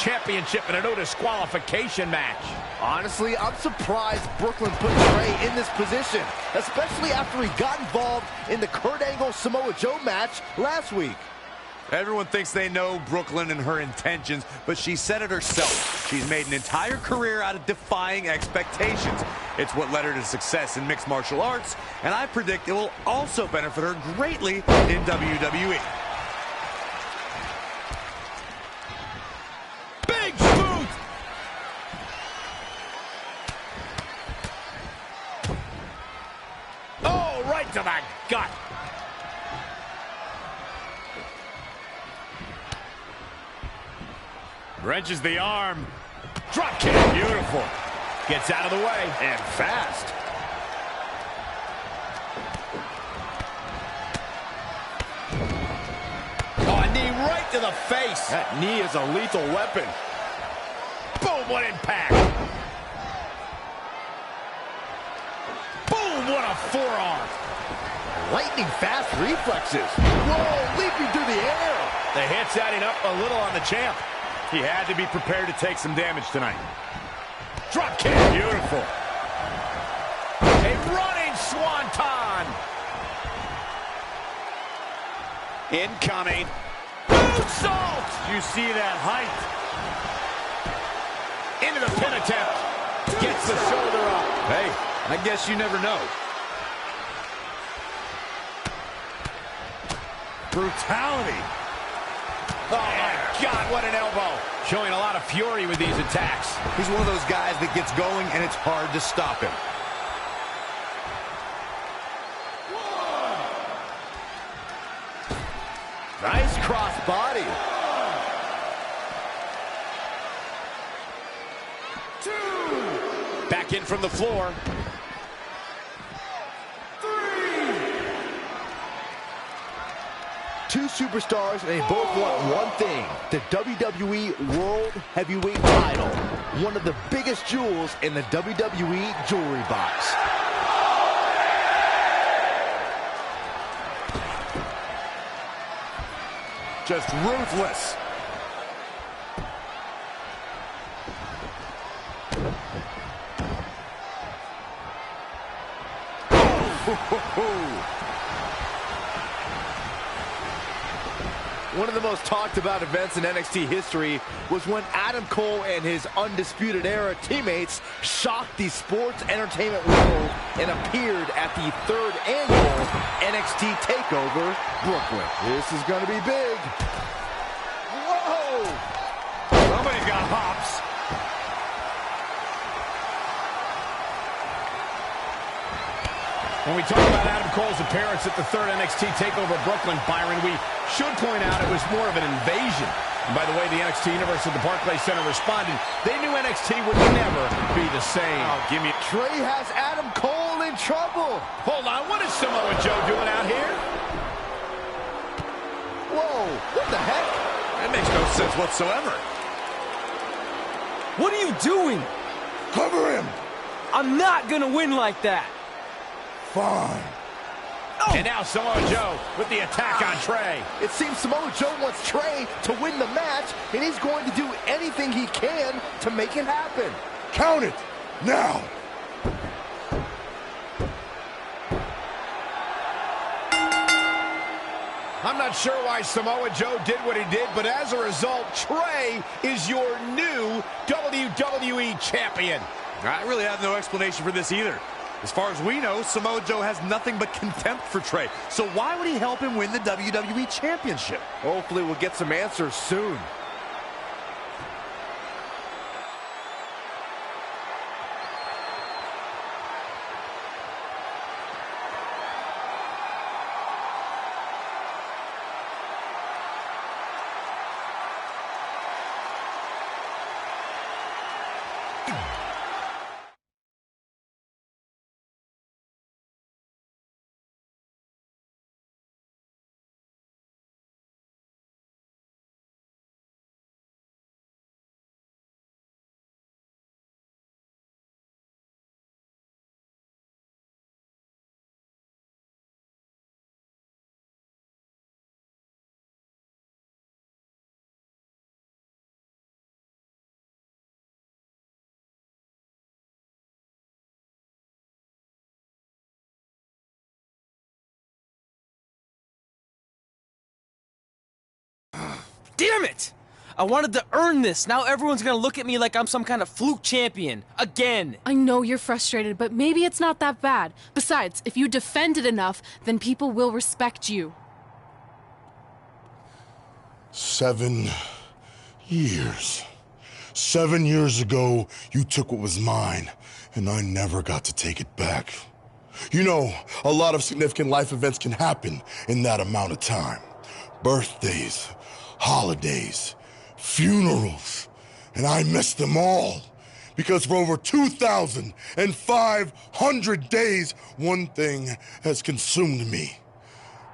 Championship in a no disqualification match. Honestly, I'm surprised Brooklyn put Trey in this position, especially after he got involved in the Kurt Angle-Samoa Joe match last week. Everyone thinks they know Brooklyn and her intentions, but she said it herself. She's made an entire career out of defying expectations. It's what led her to success in mixed martial arts, and I predict it will also benefit her greatly in WWE. Big boot! Oh, right to the gut. Wrenches the arm. Drop kick. Beautiful. Gets out of the way. And fast. Oh, a knee right to the face. That knee is a lethal weapon. Boom, what impact. Boom, what a forearm. Lightning fast reflexes. Whoa, leaping through the air. The hit's adding up a little on the champ. He had to be prepared to take some damage tonight. Drop kick. Beautiful. A running swanton. Incoming. Moonsault. You see that height. Into the pin attempt. Gets the shoulder up. Hey, I guess you never know. Brutality. Oh, my God, what an elbow. Showing a lot of fury with these attacks. He's one of those guys that gets going, and it's hard to stop him. Nice cross body. 2. Back in from the floor. 2 superstars, and they both want one thing: the WWE World Heavyweight title. One of the biggest jewels in the WWE jewelry box. Just ruthless. One of the most talked about events in NXT history was when Adam Cole and his Undisputed Era teammates shocked the sports entertainment world and appeared at the 3rd annual NXT TakeOver Brooklyn. This is going to be big. Whoa! Somebody's got hops. When we talk about Adam Cole's appearance at the 3rd NXT TakeOver Brooklyn, Byron, we should point out it was more of an invasion. And by the way the NXT Universe at the Barclays Center responded, they knew NXT would never be the same. Oh, give me. Trey has Adam Cole in trouble. Hold on, what is Samoa Joe doing out here? Whoa, what the heck? That makes no sense whatsoever. What are you doing? Cover him. I'm not gonna win like that. Fine. Oh. And now Samoa Joe with the attack on Trey. It seems Samoa Joe wants Trey to win the match, and he's going to do anything he can to make it happen. Count it. Now. I'm not sure why Samoa Joe did what he did, but as a result, Trey is your new WWE Champion. I really have no explanation for this either. As far as we know, Samoa Joe has nothing but contempt for Trey. So why would he help him win the WWE Championship? Hopefully we'll get some answers soon. Damn it! I wanted to earn this. Now everyone's gonna look at me like I'm some kind of fluke champion. Again. I know you're frustrated, but maybe it's not that bad. Besides, if you defend it enough, then people will respect you. 7 years. 7 years ago, you took what was mine, and I never got to take it back. You know, a lot of significant life events can happen in that amount of time. Birthdays, holidays, funerals, and I missed them all. Because for over 2,500 days, one thing has consumed me: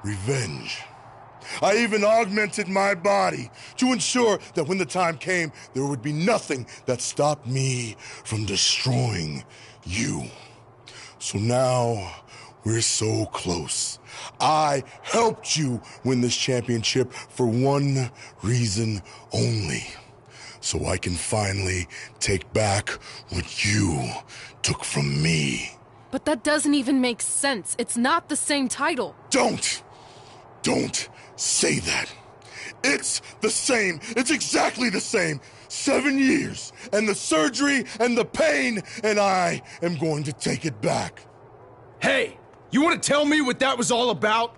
revenge. I even augmented my body to ensure that when the time came, there would be nothing that stopped me from destroying you. So now, we're so close. I helped you win this championship for one reason only. So I can finally take back what you took from me. But that doesn't even make sense. It's not the same title. Don't say that. It's the same. It's exactly the same. 7 years, and the surgery, and the pain, and I am going to take it back. Hey, you want to tell me what that was all about?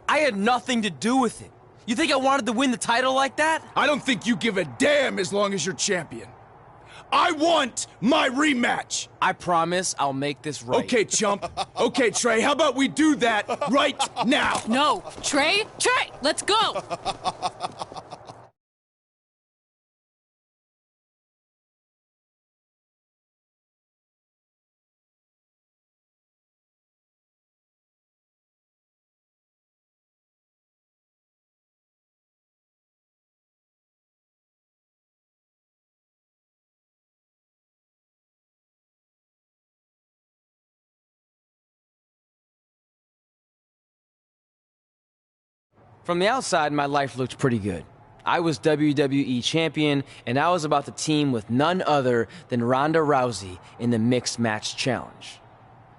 I had nothing to do with it. You think I wanted to win the title like that? I don't think you give a damn as long as you're champion. I want my rematch. I promise I'll make this right. Okay, chump. Okay, Trey, how about we do that right now? No, Trey, let's go. From the outside, my life looked pretty good. I was WWE champion, and I was about to team with none other than Ronda Rousey in the Mixed Match Challenge.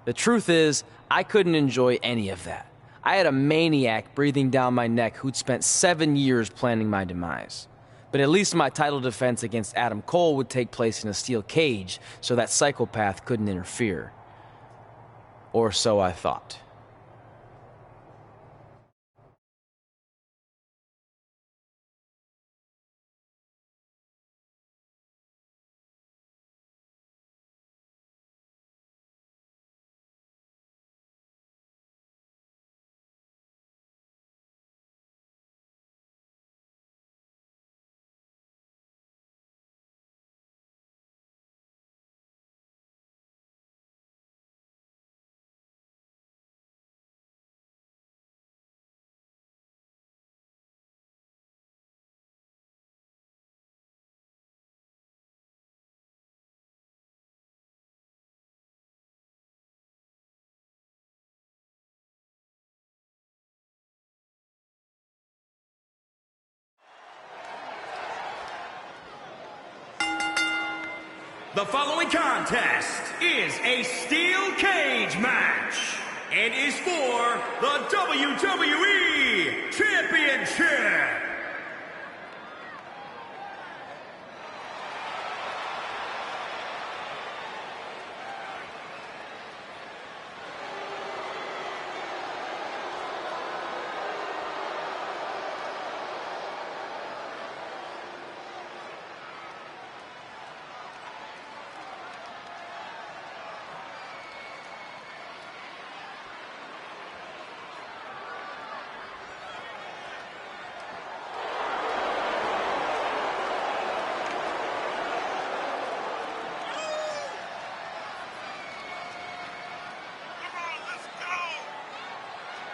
The truth is, I couldn't enjoy any of that. I had a maniac breathing down my neck who'd spent 7 years planning my demise. But at least my title defense against Adam Cole would take place in a steel cage, so that psychopath couldn't interfere. Or so I thought. The following contest is a steel cage match and is for the WWE Championship.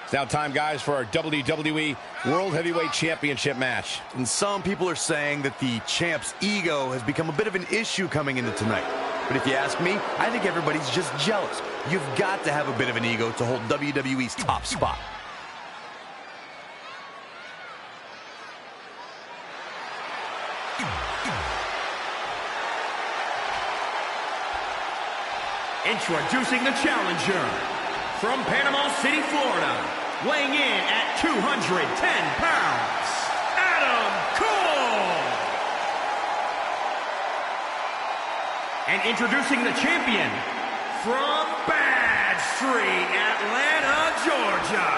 It's now time, guys, for our WWE World Heavyweight Championship match. And some people are saying that the champ's ego has become a bit of an issue coming into tonight. But if you ask me, I think everybody's just jealous. You've got to have a bit of an ego to hold WWE's top spot. Introducing the challenger from Panama City, Florida, weighing in at 210 pounds, Adam Cole! And introducing the champion from Bad Street, Atlanta, Georgia.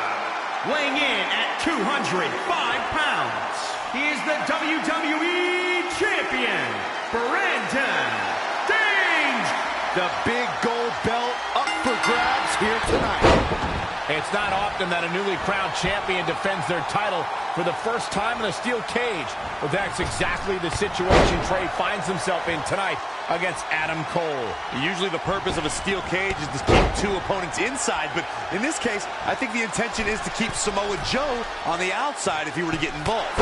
Weighing in at 205 pounds, he is the WWE Champion, Brandon Danger. The big gold belt up for grabs here tonight. It's not often that a newly crowned champion defends their title for the first time in a steel cage, but that's exactly the situation Trey finds himself in tonight against Adam Cole. Usually the purpose of a steel cage is to keep two opponents inside, but in this case, I think the intention is to keep Samoa Joe on the outside if he were to get involved.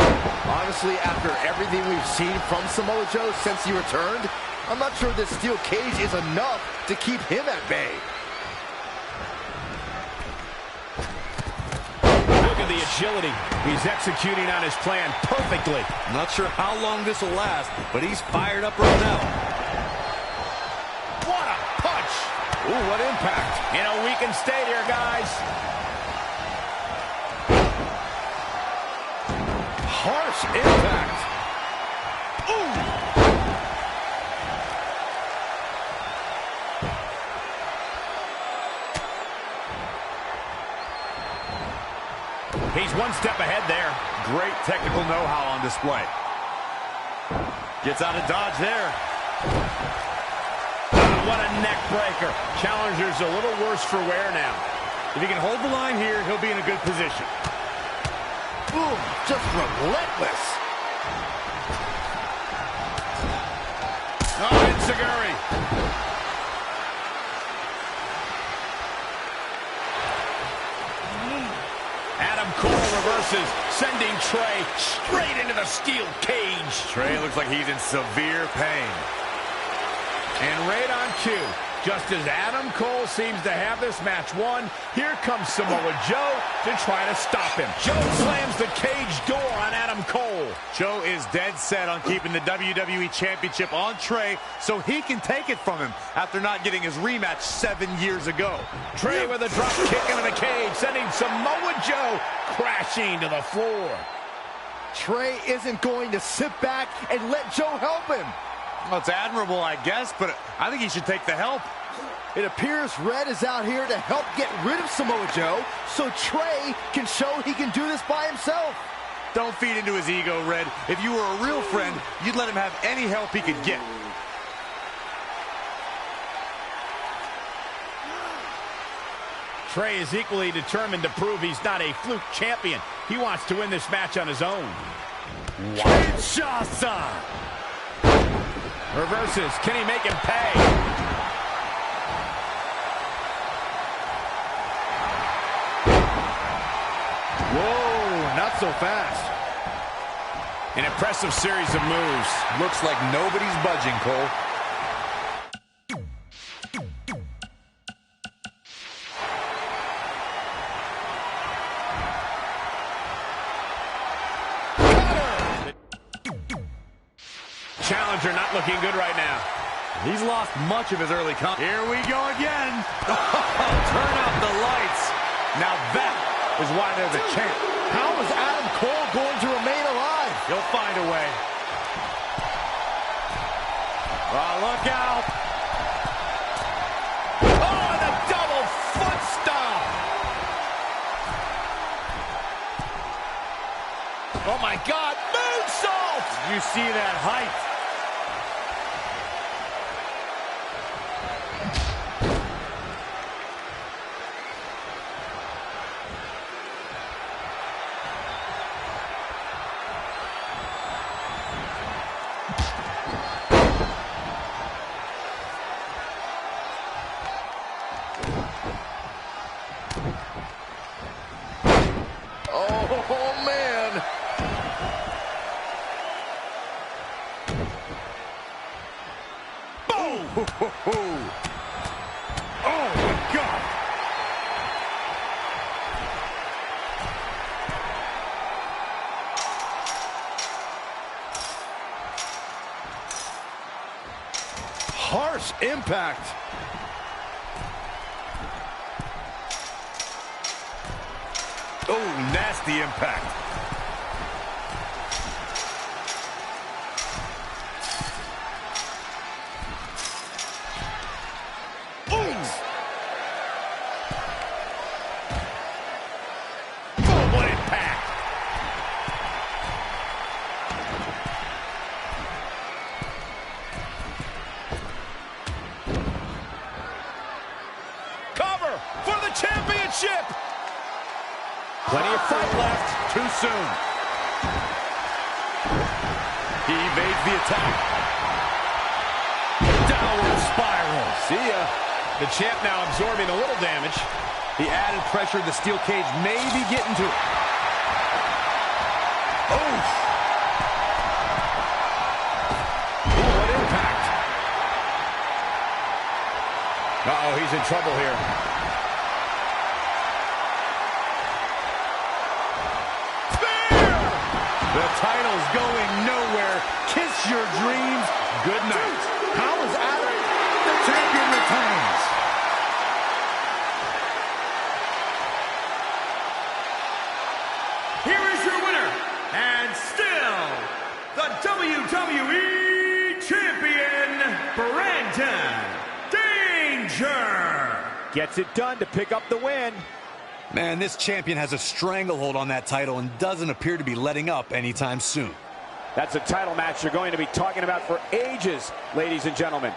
Honestly, after everything we've seen from Samoa Joe since he returned, I'm not sure this steel cage is enough to keep him at bay. Look at the agility. He's executing on his plan perfectly. I'm not sure how long this will last, but he's fired up right now. What a punch! Ooh, what impact. You know, we can stay here, guys. Harsh impact. Ooh! He's one step ahead there. Great technical know-how on display. Gets out of dodge there. What a neck breaker. Challenger's a little worse for wear now. If he can hold the line here, he'll be in a good position. Boom, just relentless. Oh, Enziguri. Adam Cole reverses, sending Trey straight into the steel cage. Trey looks like he's in severe pain. And right on cue, just as Adam Cole seems to have this match won, here comes Samoa Joe to try to stop him. Joe slams the cage door on Adam Cole. Joe is dead set on keeping the WWE Championship on Trey so he can take it from him after not getting his rematch 7 years ago. Trey with a drop kick into the cage, sending Samoa Joe crashing to the floor. Trey isn't going to sit back and let Joe help him. Well, it's admirable, I guess, but I think he should take the help. It appears Red is out here to help get rid of Samoa Joe so Trey can show he can do this by himself. Don't feed into his ego, Red. If you were a real friend, you'd let him have any help he could get. Trey is equally determined to prove he's not a fluke champion. He wants to win this match on his own. Kinshasa! Reverses. Can he make him pay? Whoa, not so fast. An impressive series of moves. Looks like nobody's budging, Cole. Challenger not looking good right now. He's lost much of his early come. Here we go again. Turn out the lights. Now that is why they're the champ. How is Adam Cole going to remain alive? He'll find a way. Oh, look out. Oh, and a double foot stomp. Oh, my God. Moonsault. You see that height. Oh, man. Boom! Oh, my God. Harsh impact. Oh, nasty impact. ship. Plenty of fight left. Too soon. He evades the attack. Downward spiral. See ya. The champ now absorbing a little damage. The added pressure of the steel cage may be getting to it. Oh! What impact. Uh-oh, he's in trouble here. The title's going nowhere. Kiss your dreams. Good night. How is Adam? The champion retains. Here is your winner, and still the WWE Champion, Brandon Danger. Gets it done to pick up the win. Man, this champion has a stranglehold on that title and doesn't appear to be letting up anytime soon. That's a title match you're going to be talking about for ages, ladies and gentlemen.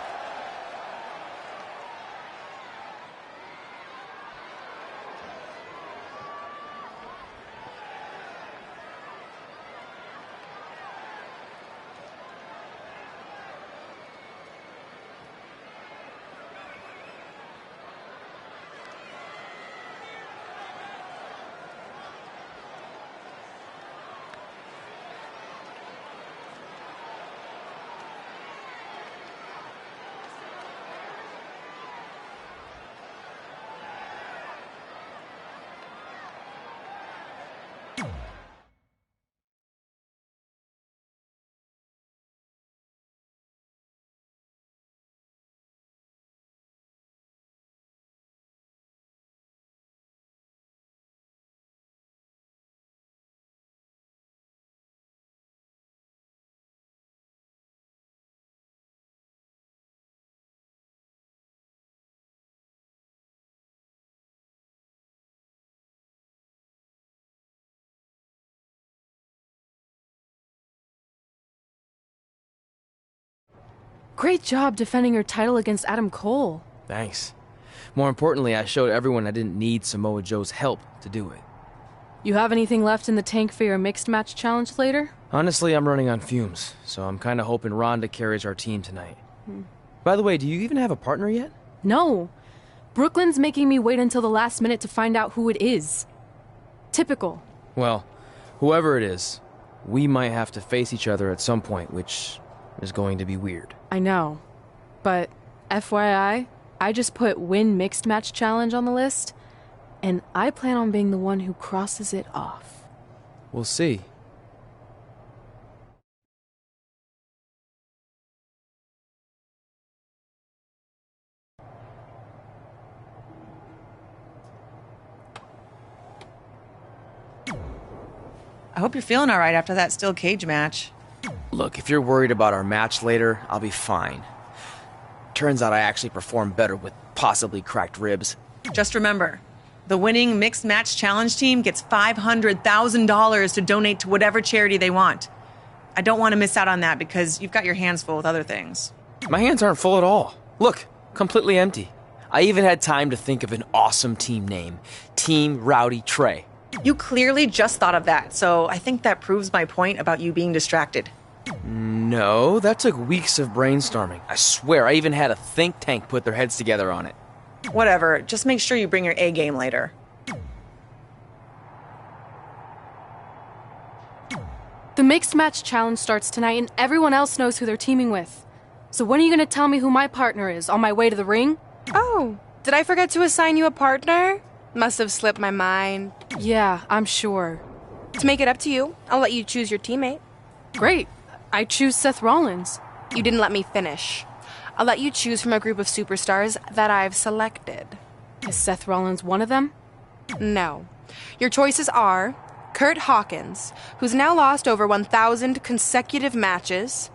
Great job defending your title against Adam Cole. Thanks. More importantly, I showed everyone I didn't need Samoa Joe's help to do it. You have anything left in the tank for your mixed match challenge later? Honestly, I'm running on fumes, so I'm kind of hoping Ronda carries our team tonight. By the way, do you even have a partner yet? No. Brooklyn's making me wait until the last minute to find out who it is. Typical. Well, whoever it is, we might have to face each other at some point, which is going to be weird. I know. But FYI, I just put win mixed match challenge on the list, and I plan on being the one who crosses it off. We'll see. I hope you're feeling all right after that steel cage match. Look, if you're worried about our match later, I'll be fine. Turns out I actually performed better with possibly cracked ribs. Just remember, the winning mixed match challenge team gets $500,000 to donate to whatever charity they want. I don't want to miss out on that because you've got your hands full with other things. My hands aren't full at all. Look, completely empty. I even had time to think of an awesome team name. Team Rowdy Trey. You clearly just thought of that, so I think that proves my point about you being distracted. No, that took weeks of brainstorming. I swear, I even had a think tank put their heads together on it. Whatever, just make sure you bring your A game later. The mixed match challenge starts tonight, and everyone else knows who they're teaming with. So when are you going to tell me who my partner is on my way to the ring? Oh, did I forget to assign you a partner? Must have slipped my mind. Yeah, I'm sure. To make it up to you, I'll let you choose your teammate. Great. I choose Seth Rollins. You didn't let me finish. I'll let you choose from a group of superstars that I've selected. Is Seth Rollins one of them? No. Your choices are Kurt Hawkins, who's now lost over 1,000 consecutive matches.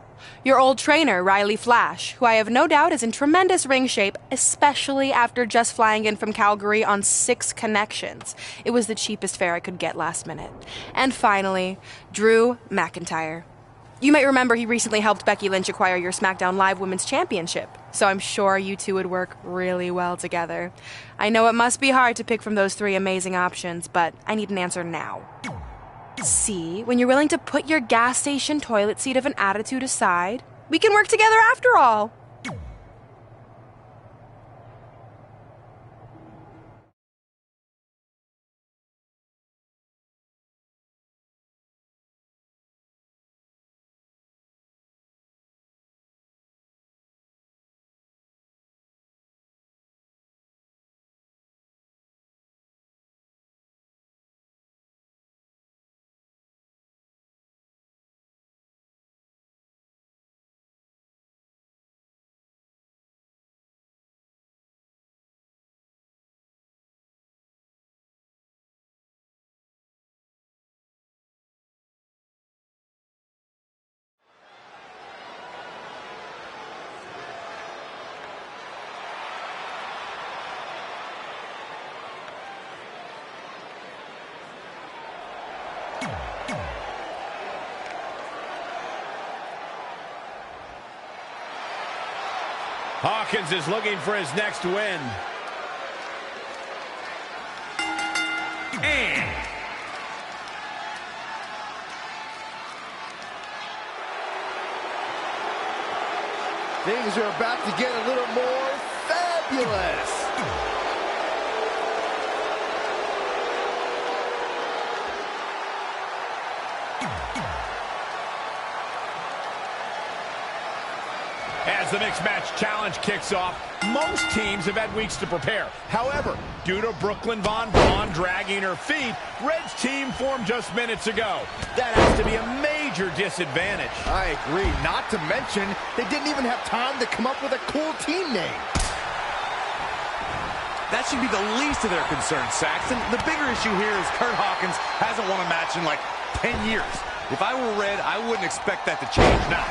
Your old trainer, Riley Flash, who I have no doubt is in tremendous ring shape, especially after just flying in from Calgary on 6 connections. It was the cheapest fare I could get last minute. And finally, Drew McIntyre. You might remember he recently helped Becky Lynch acquire your SmackDown Live Women's Championship, so I'm sure you two would work really well together. I know it must be hard to pick from those three amazing options, but I need an answer now. See, when you're willing to put your gas station toilet seat of an attitude aside, we can work together after all. Hawkins is looking for his next win. And things are about to get a little more fabulous. as the mixed match challenge kicks off, most teams have had weeks to prepare. However, due to Brooklyn Von Braun dragging her feet, Red's team formed just minutes ago. That has to be a major disadvantage. I agree. Not to mention, they didn't even have time to come up with a cool team name. That should be the least of their concerns, Saxton. The bigger issue here is Kurt Hawkins hasn't won a match in like 10 years. If I were Red, I wouldn't expect that to change now.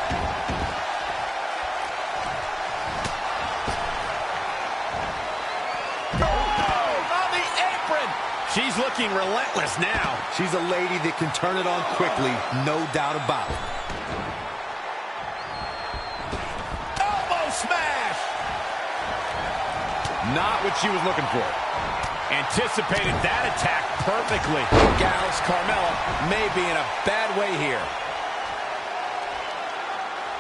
She's looking relentless now. She's a lady that can turn it on quickly, no doubt about it. Elbow smash! Not what she was looking for. Anticipated that attack perfectly. Gals Carmella may be in a bad way here.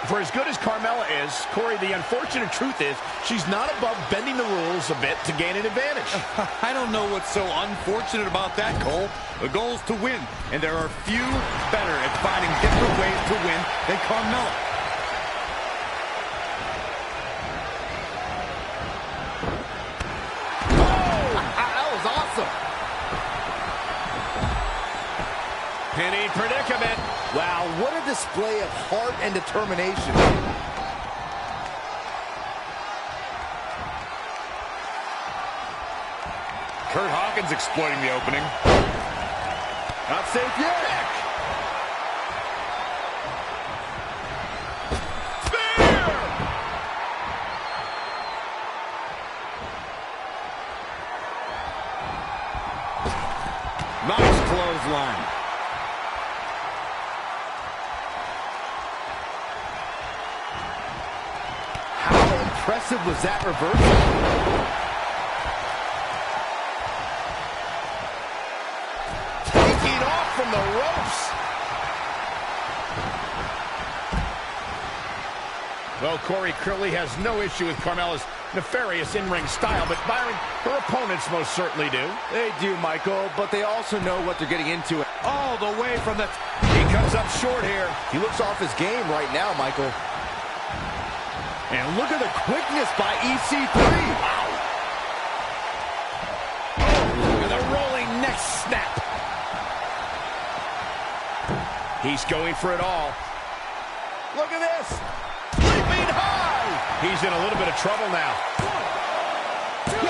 For as good as Carmella is, Corey, the unfortunate truth is she's not above bending the rules a bit to gain an advantage. I don't know what's so unfortunate about that, Cole. The goal is to win, and there are few better at finding different ways to win than Carmella. Oh, that was awesome. Penny predicament. Wow, what a display of heart and determination. Kurt Hawkins exploiting the opening. Not safe yet. Spear! Nice clothesline. Impressive was that reversal. Taking off from the ropes. Well, Corey clearly has no issue with Carmella's nefarious in-ring style, but Byron, her opponents most certainly do. They do, Michael, but they also know what they're getting into. All the way from the... He comes up short here. He looks off his game right now, Michael. And look at the quickness by EC3. Wow. Oh, look at the rolling neck snap. He's going for it all. Look at this. Leaping high. He's in a little bit of trouble now.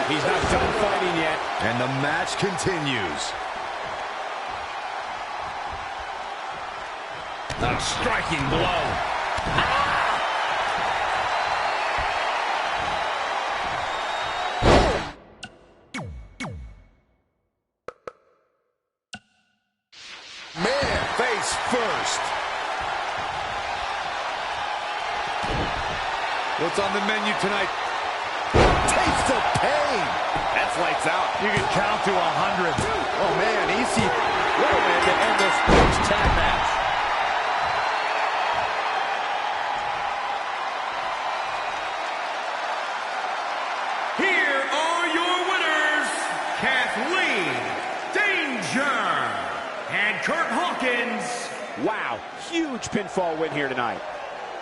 He's not done fighting yet. And the match continues. A striking blow. Face first. What's on the menu tonight? Taste of pain. That's lights out. You can count to 100. Oh, man, easy. What a way to end this sports tag match. Here are your winners, Kathleen Danger and Kurt Hawkins. Wow, huge pinfall win here tonight.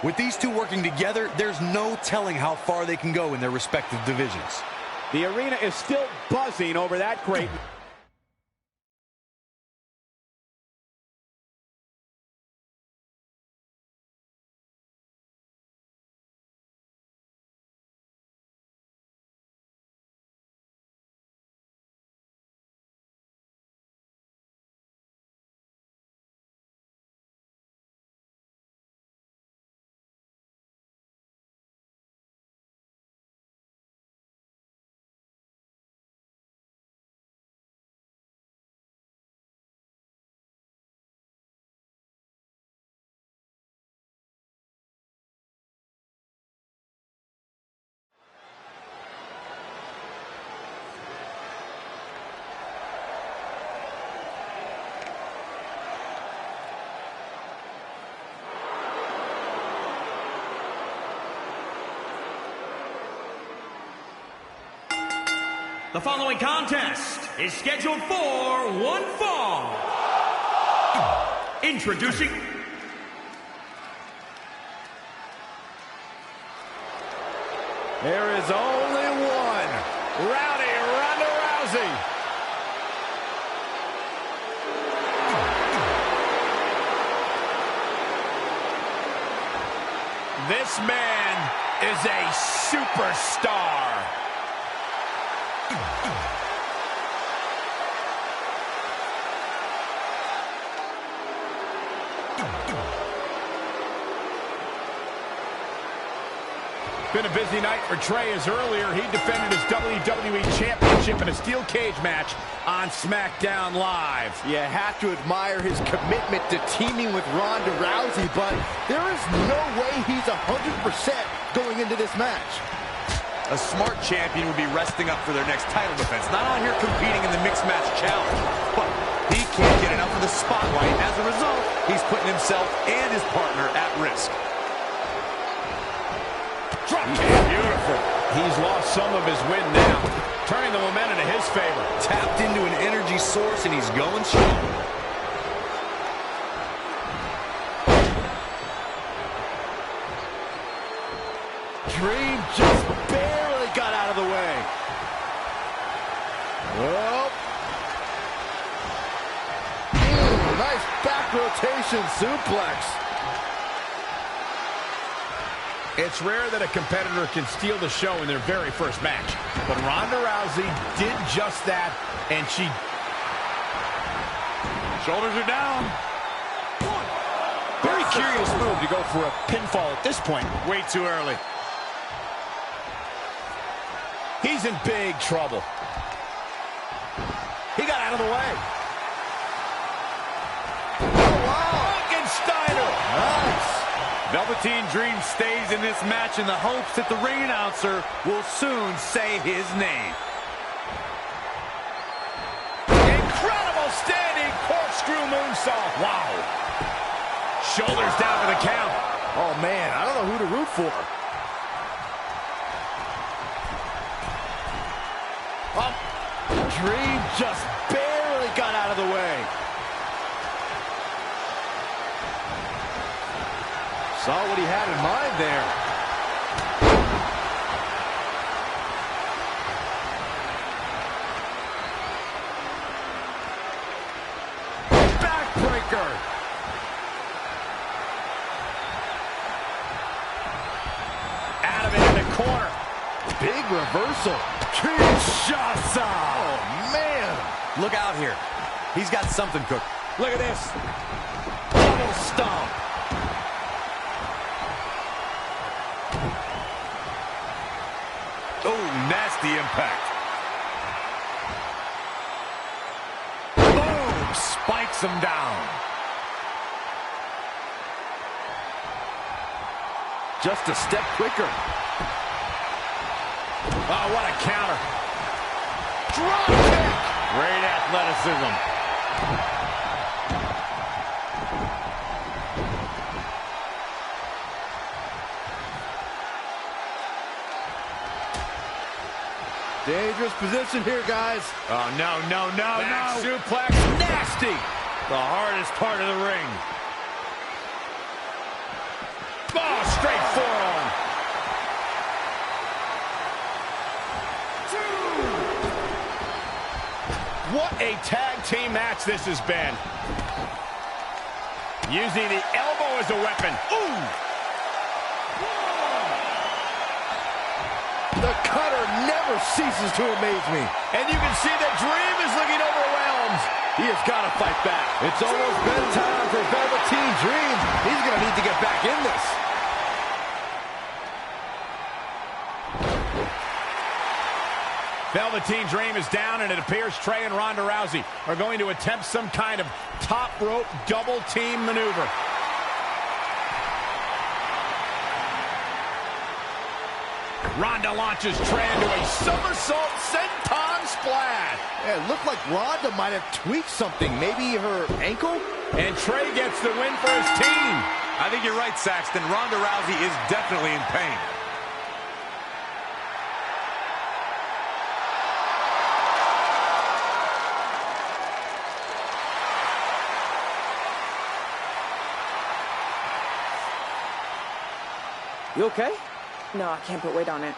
With these two working together, there's no telling how far they can go in their respective divisions. The arena is still buzzing over that great. The following contest is scheduled for one fall. Introducing There is only one. Rowdy Ronda Rousey. This man is a superstar. Been a busy night for Trey, as earlier he defended his WWE Championship in a steel cage match on SmackDown Live. You have to admire his commitment to teaming with Ronda Rousey, but there is no way he's 100% going into this match. A smart champion would be resting up for their next title defense, not out here competing in the mixed match challenge. But he can't get enough of the spotlight. As a result, he's putting himself and his partner at risk. Drop kick. Beautiful. He's lost some of his wind now, turning the momentum to his favor. Tapped into an energy source, and he's going strong. Dream just barely got out of the way. Oh. Nice back rotation suplex. It's rare that a competitor can steal the show in their very first match. But Ronda Rousey did just that, and she... Shoulders are down. Very curious move to go for a pinfall at this point. Way too early. He's in big trouble. He got out of the way. Oh, wow. Frankensteiner. Nice. Velveteen Dream stays in this match in the hopes that the ring announcer will soon say his name. Incredible standing corkscrew moonsault. Wow. Shoulders down for the count. Oh, man, I don't know who to root for. Oh, Dream just barely got out of the way. Saw what he had in mind there. Backbreaker. Out of it in the corner. Big reversal. Kinshasa. Oh, man. Look out here. He's got something cooked. Look at this. Double stomp. Oh, nasty impact. Boom. Spikes him down. just a step quicker. Oh, what a counter. Drop kick! Great athleticism. Dangerous position here, guys. Oh, no. Back suplex, nasty. The hardest part of the ring. Oh, straight forearm. What a tag team match this has been. Using the elbow as a weapon. Ooh! The cutter never ceases to amaze me. And you can see that Dream is looking overwhelmed. He has got to fight back. It's almost bedtime for Velveteen Dream. He's going to need to get back in this. Velveteen Dream is down, and it appears Trey and Ronda Rousey are going to attempt some kind of top rope double team maneuver. Ronda launches Trey into a somersault senton splash. Yeah, it looked like Ronda might have tweaked something. Maybe her ankle? And Trey gets the win for his team. I think you're right, Saxton. Ronda Rousey is definitely in pain. You okay? No, I can't put weight on it.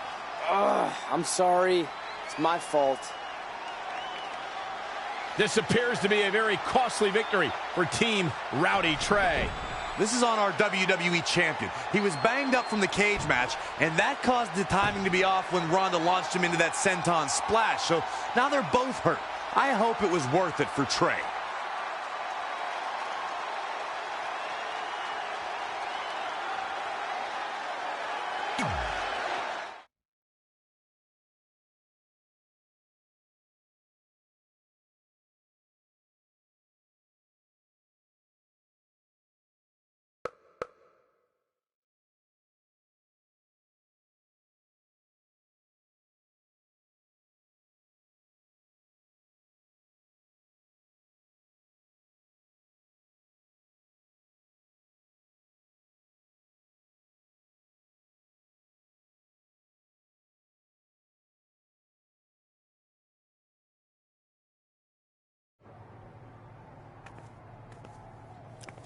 I'm sorry. It's my fault. This appears to be a very costly victory for Team Rowdy Trey. This is on our WWE champion. He was banged up from the cage match, and that caused the timing to be off when Ronda launched him into that senton splash. So now they're both hurt. I hope it was worth it for Trey.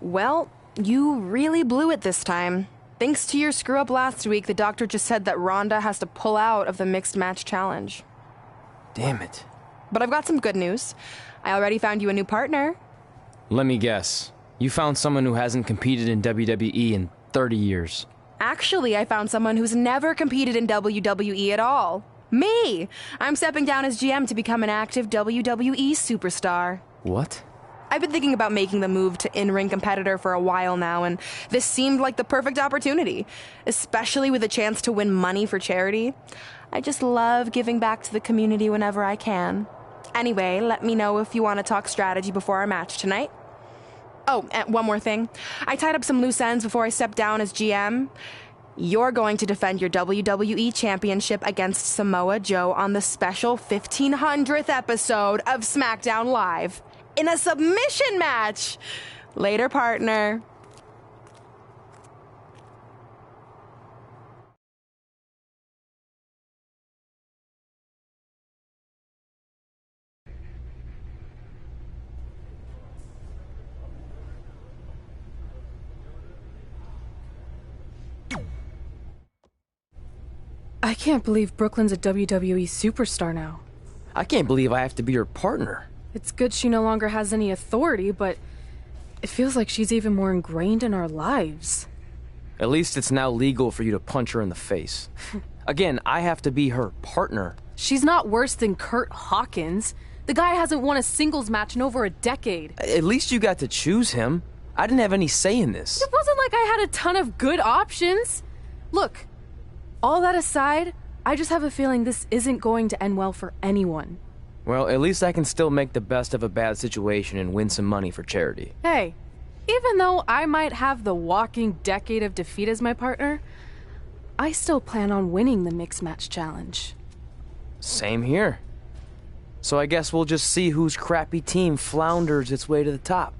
Well, you really blew it this time. Thanks to your screw-up last week, the doctor just said that Ronda has to pull out of the mixed match challenge. Damn it. But I've got some good news. I already found you a new partner. Let me guess. You found someone who hasn't competed in WWE in 30 years. Actually, I found someone who's never competed in WWE at all. Me! I'm stepping down as GM to become an active WWE superstar. What? I've been thinking about making the move to in-ring competitor for a while now, and this seemed like the perfect opportunity, especially with a chance to win money for charity. I just love giving back to the community whenever I can. Anyway, let me know if you want to talk strategy before our match tonight. Oh, and one more thing. I tied up some loose ends before I stepped down as GM. You're going to defend your WWE Championship against Samoa Joe on the special 1500th episode of SmackDown Live. In a submission match. Later, partner. I can't believe Brooklyn's a WWE superstar now. I can't believe I have to be her partner. It's good she no longer has any authority, but it feels like she's even more ingrained in our lives. At least it's now legal for you to punch her in the face. Again, I have to be her partner. She's not worse than Curt Hawkins. The guy hasn't won a singles match in over a decade. At least you got to choose him. I didn't have any say in this. It wasn't like I had a ton of good options. Look, all that aside, I just have a feeling this isn't going to end well for anyone. Well, at least I can still make the best of a bad situation and win some money for charity. Hey, even though I might have the walking decade of defeat as my partner, I still plan on winning the Mixed Match Challenge. Same here. So I guess we'll just see whose crappy team flounders its way to the top.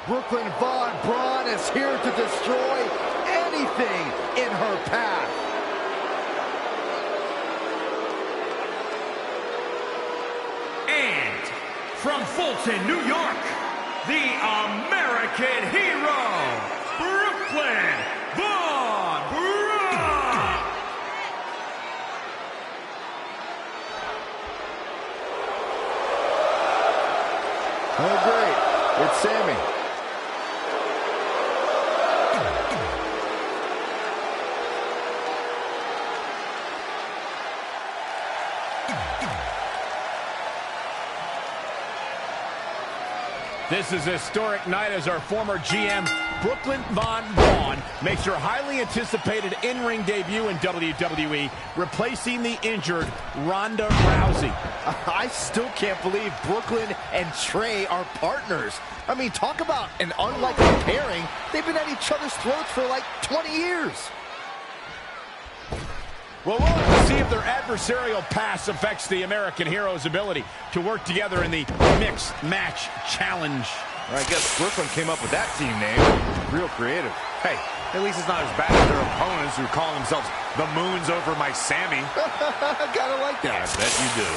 Brooklyn Von Braun is here to destroy anything in her path. And from Fulton, New York, the American hero, Brooklyn Von Braun. Oh, great. It's Sammy. This is a historic night as our former GM, Brooklyn Von Braun, makes her highly anticipated in-ring debut in WWE, replacing the injured Ronda Rousey. I still can't believe Brooklyn and Trey are partners. I mean, talk about an unlikely pairing. They've been at each other's throats for like 20 years. Well, we'll see if their adversarial past affects the American hero's ability to work together in the Mixed Match Challenge. I guess Brooklyn came up with that team name. Real creative. Hey, at least it's not as bad as their opponents who call themselves the Moons over my Sammy. Gotta like that. I bet you do.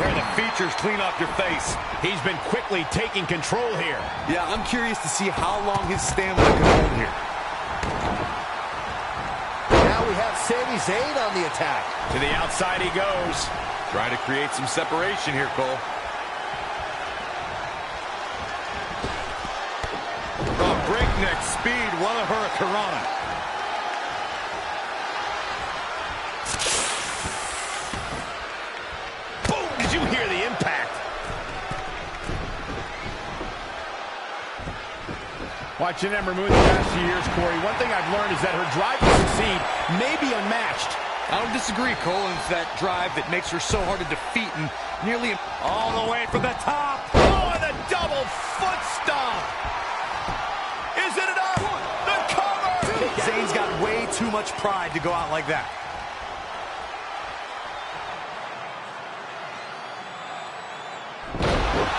Tear the features clean off your face. He's been quickly taking control here. Yeah, I'm curious to see how long his stamina can hold here. Now we have Sami Zayn on the attack. To the outside he goes. Trying to create some separation here, Cole. Breakneck speed, one of her Hurricanrana. Boom! Did you hear the impact? Watching Ember Moon the past few years, Corey, one thing I've learned is that her drive to succeed may be unmatched. I don't disagree, Cole. It's that drive that makes her so hard to defeat and nearly all the way from the top. Oh, and a double foot stomp. Is it enough? The cover! Zayn's got way too much pride to go out like that.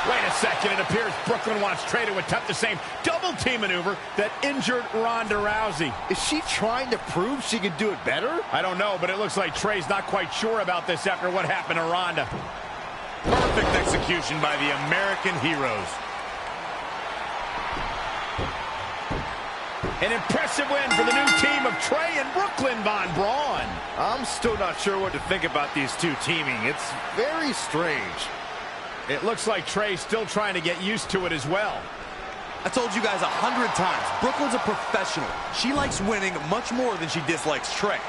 Wait a second. It appears Brooklyn wants Trey to attempt the same double team maneuver that injured Ronda Rousey. Is she trying to prove she can do it better? I don't know, but it looks like Trey's not quite sure about this after what happened to Ronda. Perfect execution by the American heroes. An impressive win for the new team of Trey and Brooklyn Von Braun. I'm still not sure what to think about these two teaming. It's very strange. It looks like Trey's still trying to get used to it as well. I told you guys 100 times, Brooklyn's a professional. She likes winning much more than she dislikes Trey.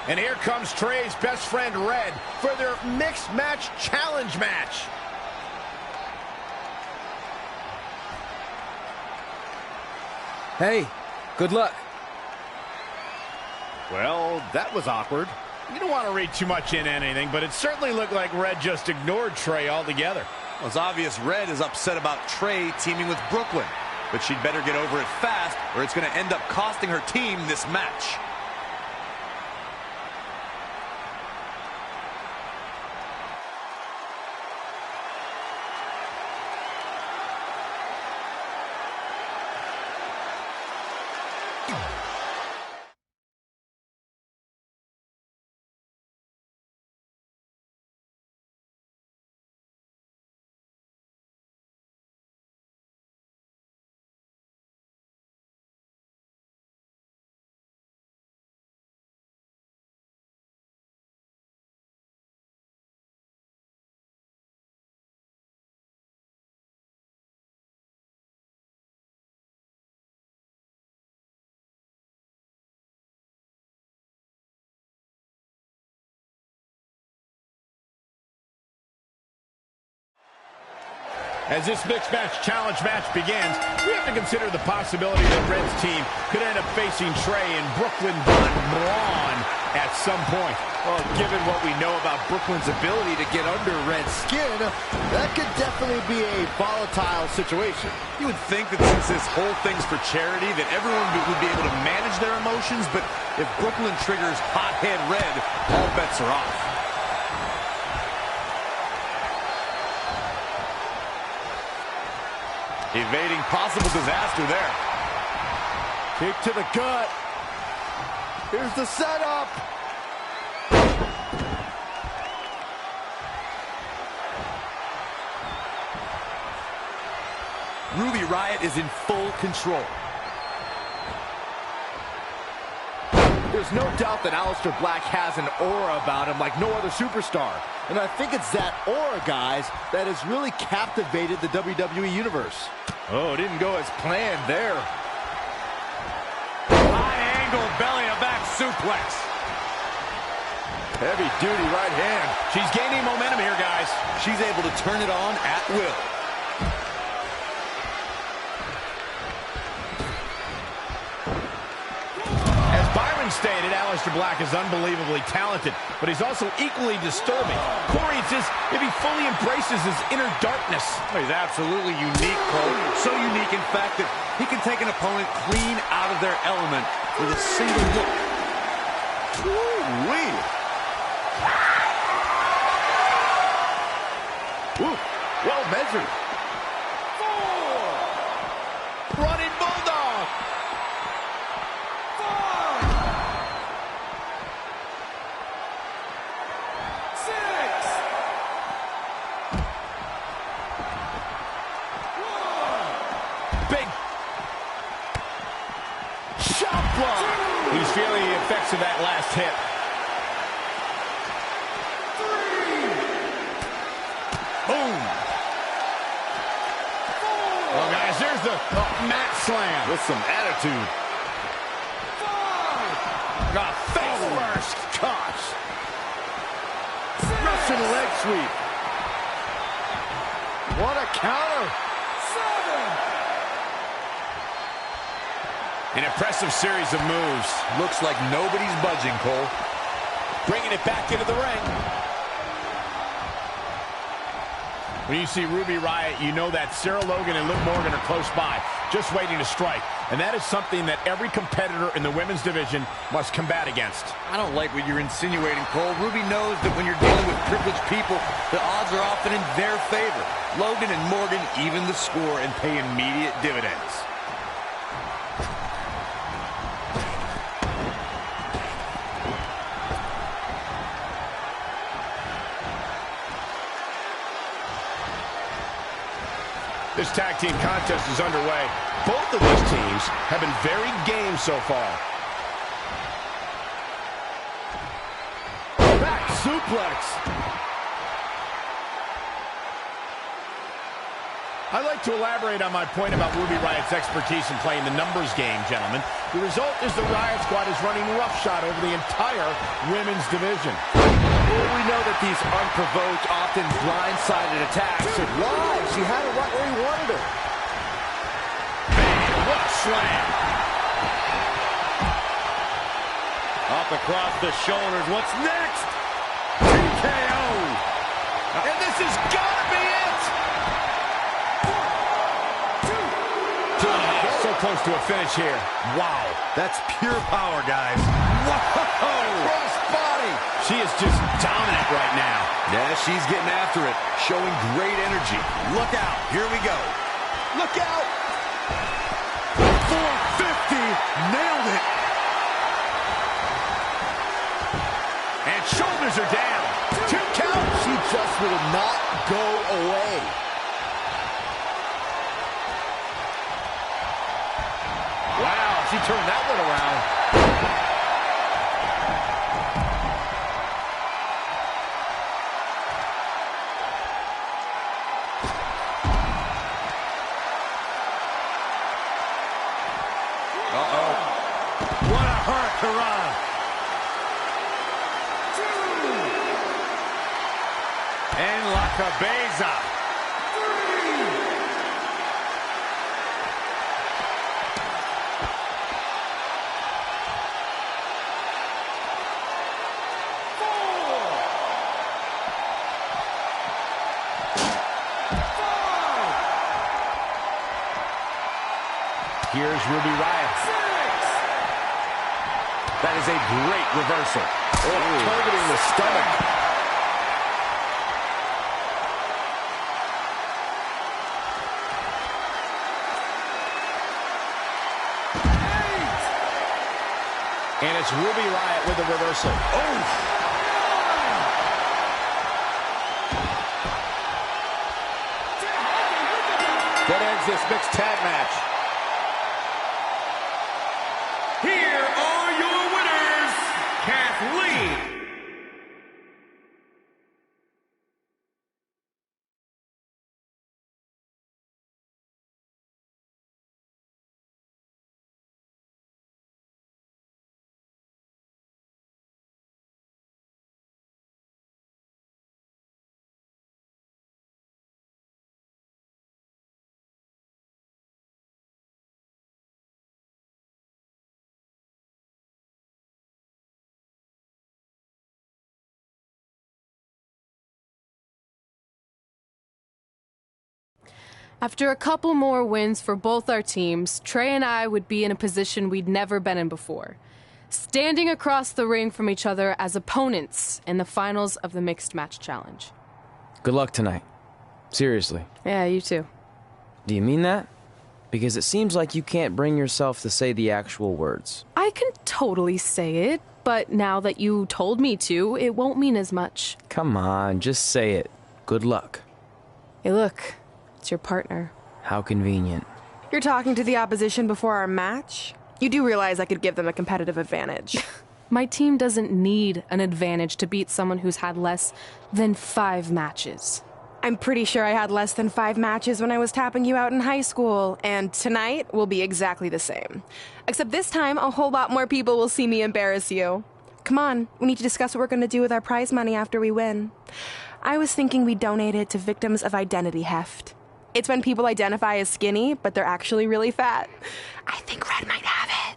And here comes Trey's best friend, Red, for their Mixed Match Challenge match. Hey, good luck. Well, that was awkward. You don't want to read too much into anything, but it certainly looked like Red just ignored Trey altogether. Well, it's obvious Red is upset about Trey teaming with Brooklyn. but she'd better get over it fast or it's going to end up costing her team this match. As this mixed match challenge match begins, we have to consider the possibility that Red's team could end up facing Trey and Brooklyn Braun at some point. Well, given what we know about Brooklyn's ability to get under Red's skin, that could definitely be a volatile situation. You would think that since this whole thing's for charity, that everyone would be able to manage their emotions, but if Brooklyn triggers hothead Red, all bets are off. Evading possible disaster there. Kick to the gut. Here's the setup. Ruby Riott is in full control. There's no doubt that Aleister Black has an aura about him like no other superstar. And I think it's that aura, guys, that has really captivated the WWE Universe. Oh, it didn't go as planned there. High angle belly-to-back suplex. Heavy duty right hand. She's gaining momentum here, guys. She's able to turn it on at will. Stated, Aleister Black is unbelievably talented, but he's also equally disturbing. Corey, it's just if he fully embraces his inner darkness. He's absolutely unique, Cole. So unique, in fact, that he can take an opponent clean out of their element with a single look. Woo-wee. Woo, well measured. 4. Running Bulldog. 5. Big shot block. He's feeling the effects of that last hit. 3. Boom. Oh, guys, there's the mat slam. With some attitude. 5. Got face first. Gosh. Russian leg sweep. What a counter. 7. An impressive series of moves. Looks like nobody's budging, Cole. Bringing it back into the ring. When you see Ruby Riott, you know that Sarah Logan and Liv Morgan are close by, just waiting to strike. And that is something that every competitor in the women's division must combat against. I don't like what you're insinuating, Cole. Ruby knows that when you're dealing with privileged people, the odds are often in their favor. Logan and Morgan even the score and pay immediate dividends. This tag team contest is underway. Both of these teams have been very game so far. Back suplex. I'd like to elaborate on my point about Ruby Riott's expertise in playing the numbers game, gentlemen. The result is the Riott Squad is running roughshod over the entire women's division. Well, we know that these unprovoked, often blindsided attacks are why she had it right where he wanted her. Man, what a slam. Up across the shoulders. What's next? TKO. And this has got to be it. 1, 2. close to a finish here. Wow, that's pure power, guys. Whoa! Crossbody. She is just dominant right now. Yeah, she's getting after it, showing great energy. Look out. Here we go. Look out. 450. Nailed it. And shoulders are down. 2 count. She just will not go away. Wow, she turned that one around. Uh-oh. What a hurricane. And La Cabeza. 3. Here's Ruby Riott. 6. That is a great reversal. Targeting the stomach. 8. And it's Ruby Riott with the reversal. Oh! That ends this mixed tag match. Here are your winners, Kathleen After a couple more wins for both our teams, Trey and I would be in a position we'd never been in before. Standing across the ring from each other as opponents in the finals of the Mixed Match Challenge. Good luck tonight. Seriously. Yeah, you too. Do you mean that? Because it seems like you can't bring yourself to say the actual words. I can totally say it, but now that you told me to, it won't mean as much. Come on, just say it. Good luck. Hey, look. It's your partner. How convenient. You're talking to the opposition before our match? You do realize I could give them a competitive advantage. My team doesn't need an advantage to beat someone who's had less than 5 matches. I'm pretty sure I had less than 5 matches when I was tapping you out in high school, and tonight will be exactly the same. Except this time, a whole lot more people will see me embarrass you. Come on, we need to discuss what we're going to do with our prize money after we win. I was thinking we donate it to victims of identity heft. It's when people identify as skinny, but they're actually really fat. I think Red might have it.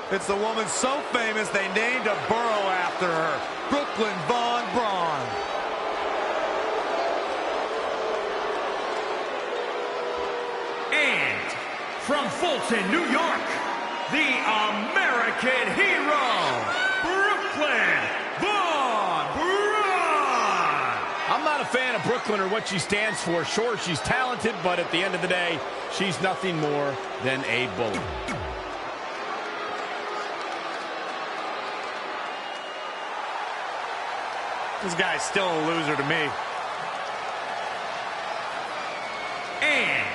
It's the woman so famous they named a borough after her, Brooklyn Von Braun. from Fulton, New York, the American Hero, Brooklyn Von Braun. I'm not a fan of Brooklyn or what she stands for. Sure, she's talented, but at the end of the day, she's nothing more than a bully. This guy's still a loser to me. And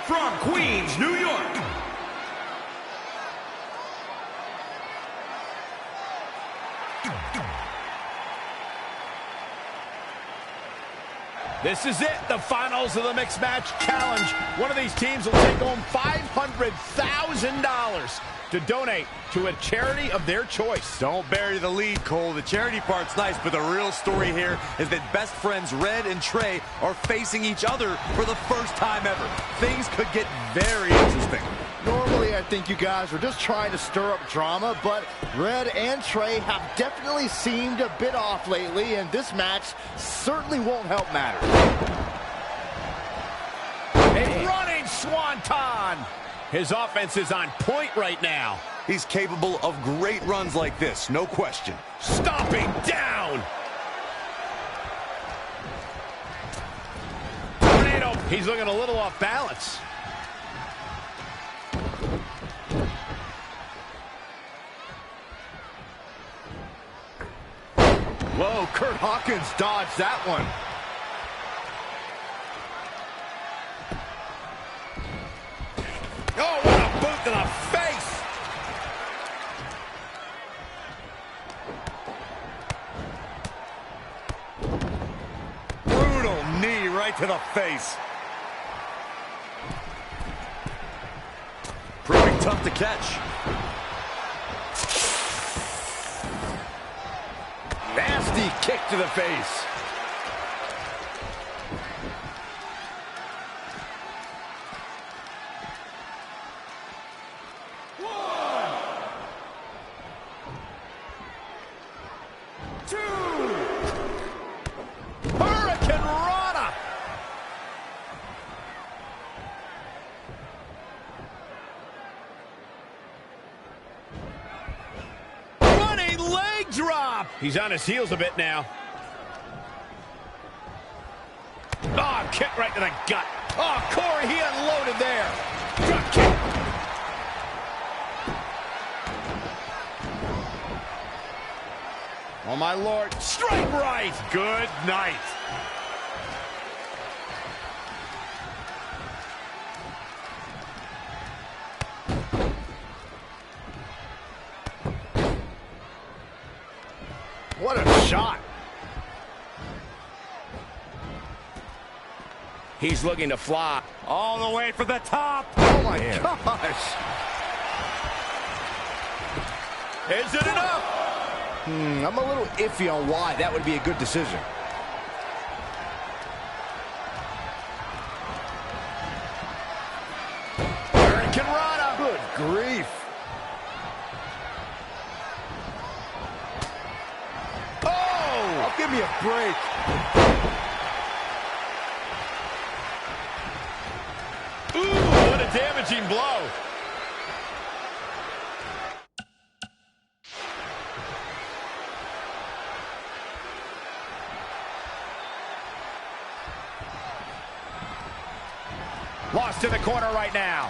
from Queens, New York, this is it, the finals of the Mixed Match Challenge. One of these teams will take home $500,000 to donate to a charity of their choice. Don't bury the lead, Cole. The charity part's nice, but the real story here is that best friends Red and Trey are facing each other for the first time ever. Things could get very interesting. Normally, I think you guys are just trying to stir up drama, but Red and Trey have definitely seemed a bit off lately, and this match certainly won't help matters. A running swanton. His offense is on point right now. He's capable of great runs like this, no question. Stomping down. Tornado. He's looking a little off balance. Whoa, Kurt Hawkins dodged that one. Oh, what a boot to the face! Brutal knee right to the face. Proving tough to catch. Nasty kick to the face. Drop. He's on his heels a bit now. Oh, kick right to the gut. Oh, Corey, he unloaded there. Drop kick. Oh, my Lord. Straight right. Good night. What a shot. He's looking to flop. All the way for the top. Oh, my gosh. Is it enough? I'm a little iffy on why that would be a good decision. Hurricane Rana. Good grief. Give me a break. Ooh, what a damaging blow. Lost in the corner right now.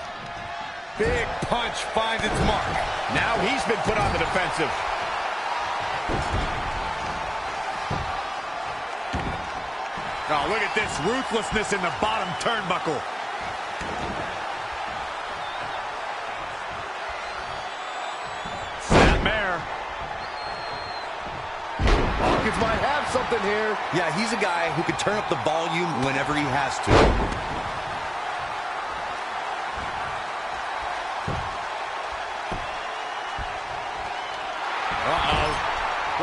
Big punch finds its mark. Now he's been put on the defensive. Oh, look at this ruthlessness in the bottom turnbuckle. Snapmare. Hawkins might have something here. Yeah, he's a guy who can turn up the volume whenever he has to. Uh-oh.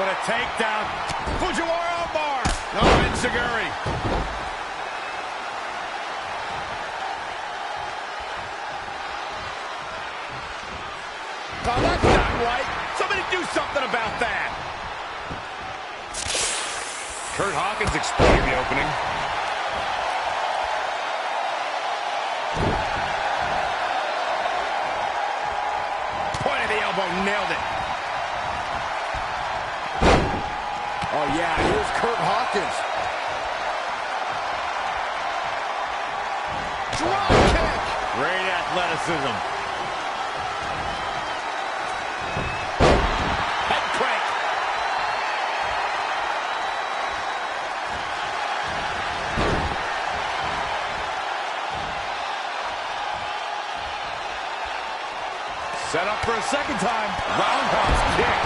What a takedown. Fujiwara bar. No, Enziguri. Oh, that's not right. Somebody do something about that. Kurt Hawkins exploiting the opening. the elbow, nailed it. Oh, yeah, here's Kurt Hawkins. Drop kick. Great athleticism. Head crank. Set up for a second time. Roundhouse kick.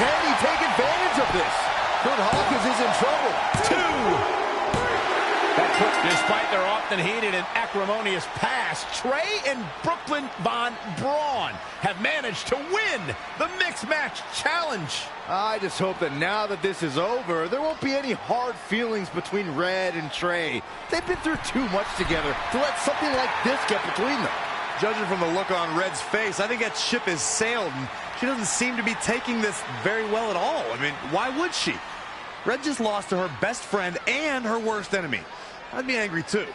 Can he take advantage of this? Kurt Hawkins is in trouble. 2. Despite their often heated and acrimonious past, Trey and Brooklyn Von Braun have managed to win the Mixed Match Challenge. I just hope that now that this is over, there won't be any hard feelings between Red and Trey. They've been through too much together to let something like this get between them. Judging from the look on Red's face, I think that ship has sailed, and she doesn't seem to be taking this very well at all. I mean, why would she? Red just lost to her best friend and her worst enemy. I'd be angry too.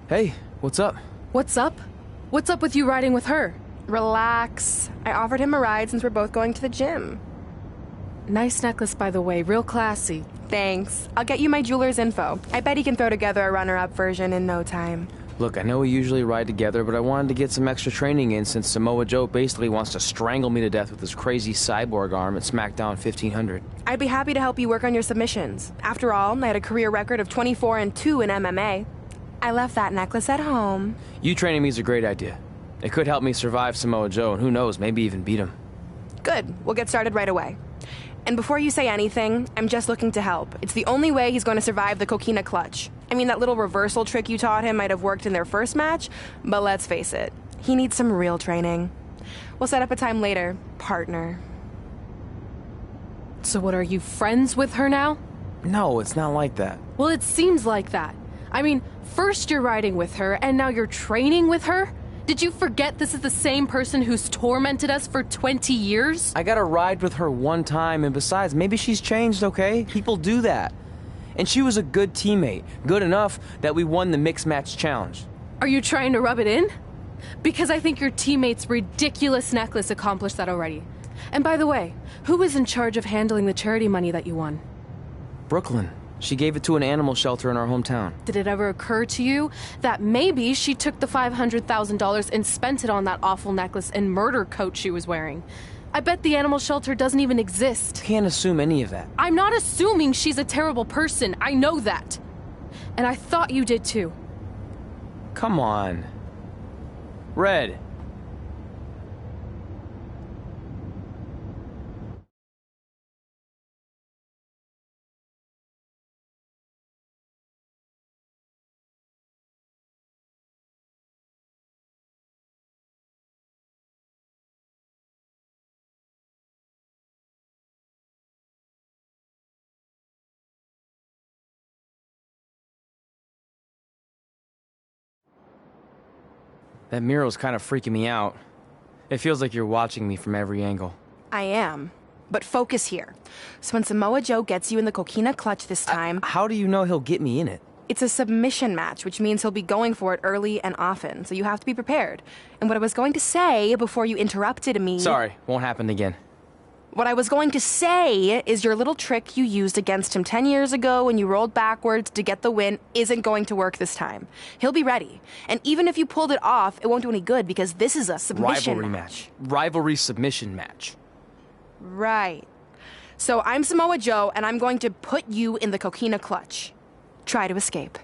Hey, what's up? What's up? What's up with you riding with her? Relax. I offered him a ride since we're both going to the gym. Nice necklace, by the way. Real classy. Thanks. I'll get you my jeweler's info. I bet he can throw together a runner-up version in no time. Look, I know we usually ride together, but I wanted to get some extra training in since Samoa Joe basically wants to strangle me to death with his crazy cyborg arm at SmackDown 1500. I'd be happy to help you work on your submissions. After all, I had a career record of 24-2 in MMA. I left that necklace at home. You training me is a great idea. It could help me survive Samoa Joe, and who knows, maybe even beat him. Good. We'll get started right away. And before you say anything, I'm just looking to help. It's the only way he's going to survive the coquina clutch. I mean, that little reversal trick you taught him might have worked in their first match, but let's face it, he needs some real training. We'll set up a time later, partner. So what, are you friends with her now? No, it's not like that. Well, it seems like that. I mean, first you're riding with her, and now you're training with her? Did you forget this is the same person who's tormented us for 20 years? I got a ride with her one time, and besides, maybe she's changed, okay? People do that. And she was a good teammate. Good enough that we won the Mixed Match Challenge. Are you trying to rub it in? Because I think your teammate's ridiculous necklace accomplished that already. And by the way, who was in charge of handling the charity money that you won? Brooklyn. She gave it to an animal shelter in our hometown. Did it ever occur to you that maybe she took the $500,000 and spent it on that awful necklace and murder coat she was wearing? I bet the animal shelter doesn't even exist. Can't assume any of that. I'm not assuming she's a terrible person. I know that. And I thought you did too. Come on. Red. That mural's kind of freaking me out. It feels like you're watching me from every angle. I am. But focus here. So when Samoa Joe gets you in the coquina clutch this time... How do you know he'll get me in it? It's a submission match, which means he'll be going for it early and often, so you have to be prepared. And what I was going to say before you interrupted me... Sorry, won't happen again. What I was going to say is your little trick you used against him 10 years ago when you rolled backwards to get the win isn't going to work this time. He'll be ready. And even if you pulled it off, it won't do any good because this is a submission match. Rivalry submission match. Right. So I'm Samoa Joe, and I'm going to put you in the coquina clutch. Try to escape.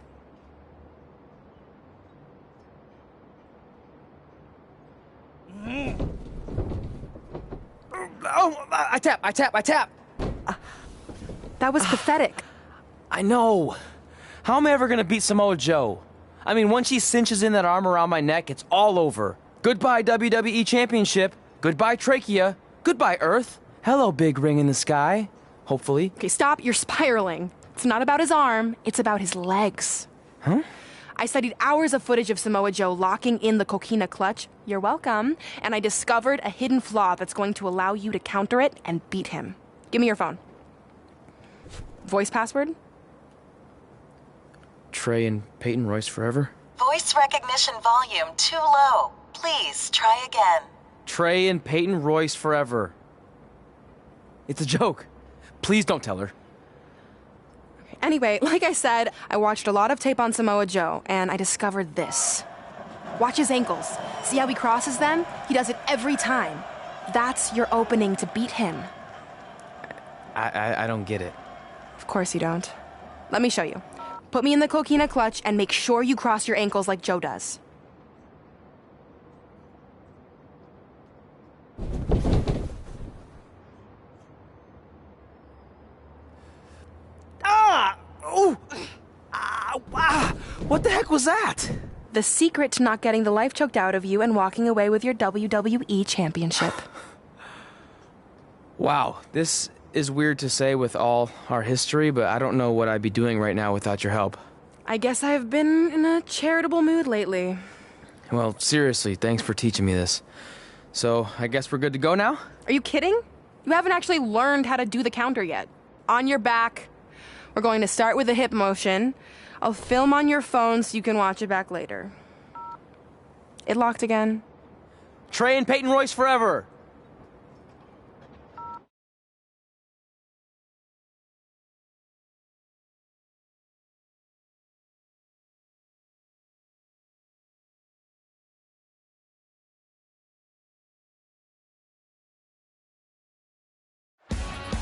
Oh, I tap. That was pathetic. I know. How am I ever gonna beat Samoa Joe? I mean, once she cinches in that arm around my neck, it's all over. Goodbye, WWE Championship. Goodbye, Trachea. Goodbye, Earth. Hello, big ring in the sky. Hopefully. Okay, stop. You're spiraling. It's not about his arm. It's about his legs. Huh? I studied hours of footage of Samoa Joe locking in the coquina clutch. You're welcome. And I discovered a hidden flaw that's going to allow you to counter it and beat him. Give me your phone. Voice password? Trey and Peyton Royce forever? Voice recognition volume too low. Please try again. Trey and Peyton Royce forever. It's a joke. Please don't tell her. Anyway, like I said, I watched a lot of tape on Samoa Joe, and I discovered this. Watch his ankles. See how he crosses them? He does it every time. That's your opening to beat him. I don't get it. Of course you don't. Let me show you. Put me in the coquina clutch and make sure you cross your ankles like Joe does. What the heck was that? The secret to not getting the life choked out of you and walking away with your WWE Championship. Wow, this is weird to say with all our history, but I don't know what I'd be doing right now without your help. I guess I've been in a charitable mood lately. Well, seriously, thanks for teaching me this. So, I guess we're good to go now? Are you kidding? You haven't actually learned how to do the counter yet. On your back. We're going to start with a hip motion. I'll film on your phone so you can watch it back later. It locked again. Trey and Peyton Royce forever!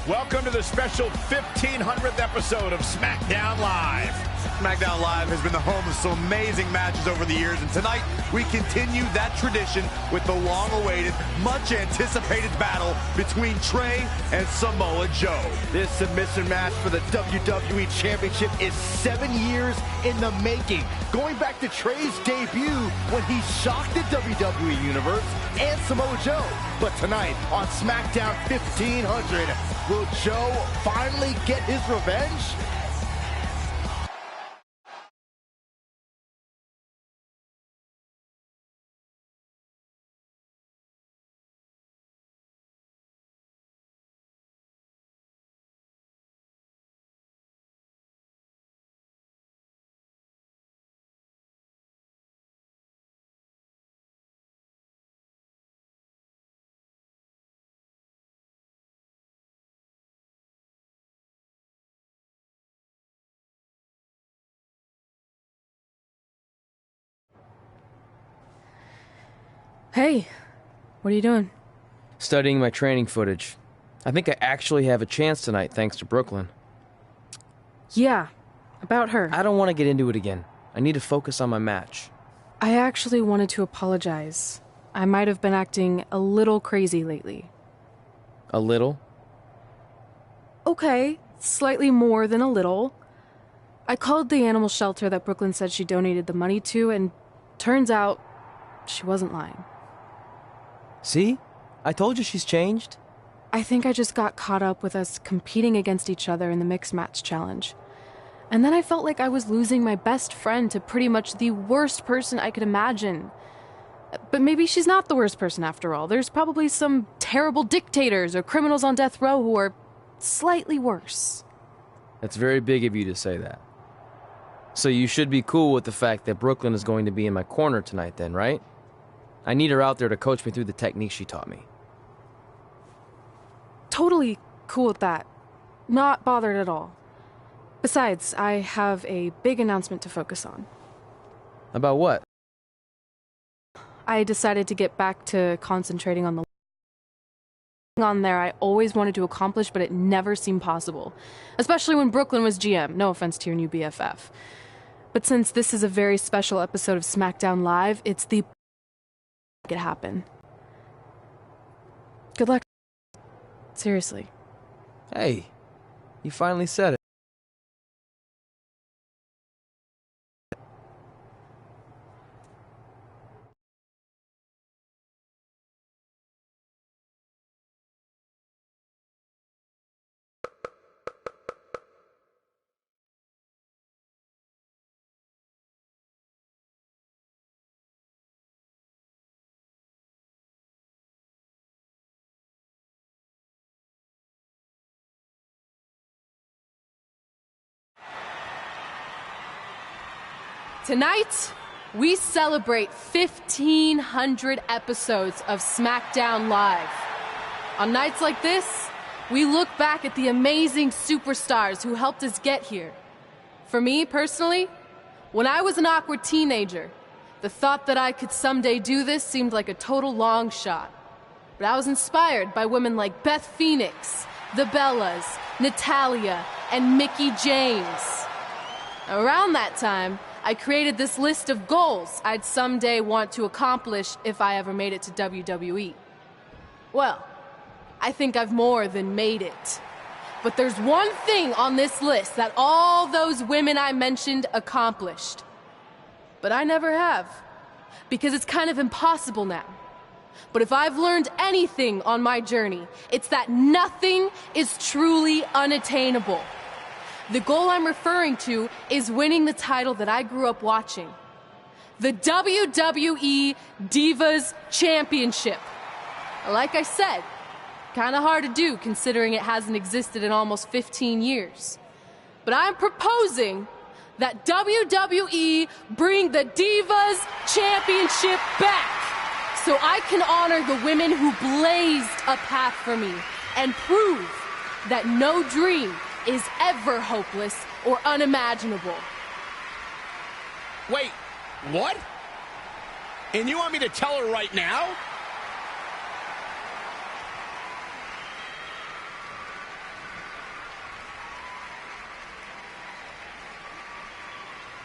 Welcome to the special 1500th episode of SmackDown Live. SmackDown Live has been the home of some amazing matches over the years, and tonight we continue that tradition with the long-awaited, much-anticipated battle between Trey and Samoa Joe. This submission match for the WWE Championship is 7 years in the making, going back to Trey's debut when he shocked the WWE Universe and Samoa Joe. But tonight on SmackDown 1500, will Joe finally get his revenge? Hey, what are you doing? Studying my training footage. I think I actually have a chance tonight thanks to Brooklyn. Yeah, about her. I don't want to get into it again. I need to focus on my match. I actually wanted to apologize. I might have been acting a little crazy lately. A little? Okay, slightly more than a little. I called the animal shelter that Brooklyn said she donated the money to, and turns out she wasn't lying. See? I told you she's changed. I think I just got caught up with us competing against each other in the mixed match challenge. And then I felt like I was losing my best friend to pretty much the worst person I could imagine. But maybe she's not the worst person after all. There's probably some terrible dictators or criminals on death row who are slightly worse. That's very big of you to say that. So you should be cool with the fact that Brooklyn is going to be in my corner tonight then, right? I need her out there to coach me through the technique she taught me. Totally cool with that. Not bothered at all. Besides, I have a big announcement to focus on. About what? I decided to get back to concentrating on the on there I always wanted to accomplish, but it never seemed possible. Especially when Brooklyn was GM. No offense to your new BFF. But since this is a very special episode of SmackDown Live, it's the make it happen. Good luck. Seriously. Hey, you finally said it. Tonight, we celebrate 1,500 episodes of SmackDown Live. On nights like this, we look back at the amazing superstars who helped us get here. For me, personally, when I was an awkward teenager, the thought that I could someday do this seemed like a total long shot. But I was inspired by women like Beth Phoenix, the Bellas, Natalia, and Mickie James. Around that time, I created this list of goals I'd someday want to accomplish if I ever made it to WWE. Well, I think I've more than made it. But there's one thing on this list that all those women I mentioned accomplished. But I never have, because it's kind of impossible now. But if I've learned anything on my journey, it's that nothing is truly unattainable. The goal I'm referring to is winning the title that I grew up watching. The WWE Divas Championship. Like I said, kind of hard to do considering it hasn't existed in almost 15 years. But I'm proposing that WWE bring the Divas Championship back so I can honor the women who blazed a path for me and prove that no dream is ever hopeless or unimaginable. Wait, what? And you want me to tell her right now?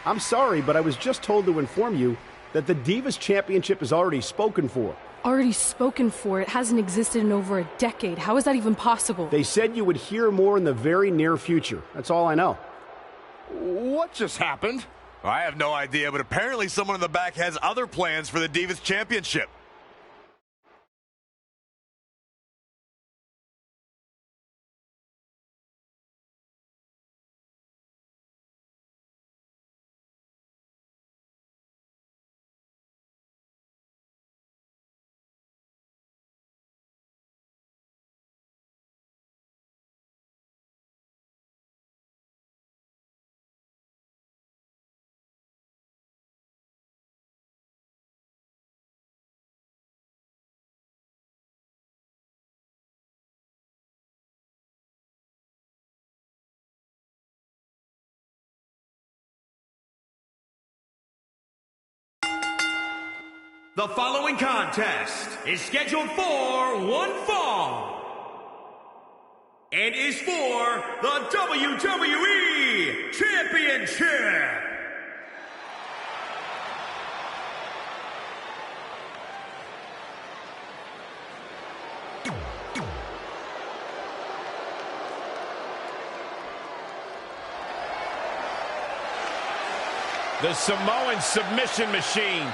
I'm sorry, but I was just told to inform you that the Divas Championship is already spoken for. Already spoken for? It hasn't existed in over a decade. How is that even possible? They said you would hear more in the very near future. That's all I know. What just happened? I have no idea, but apparently someone in the back has other plans for the Divas Championship. The following contest is scheduled for one fall and is for the WWE Championship. The Samoan submission machine.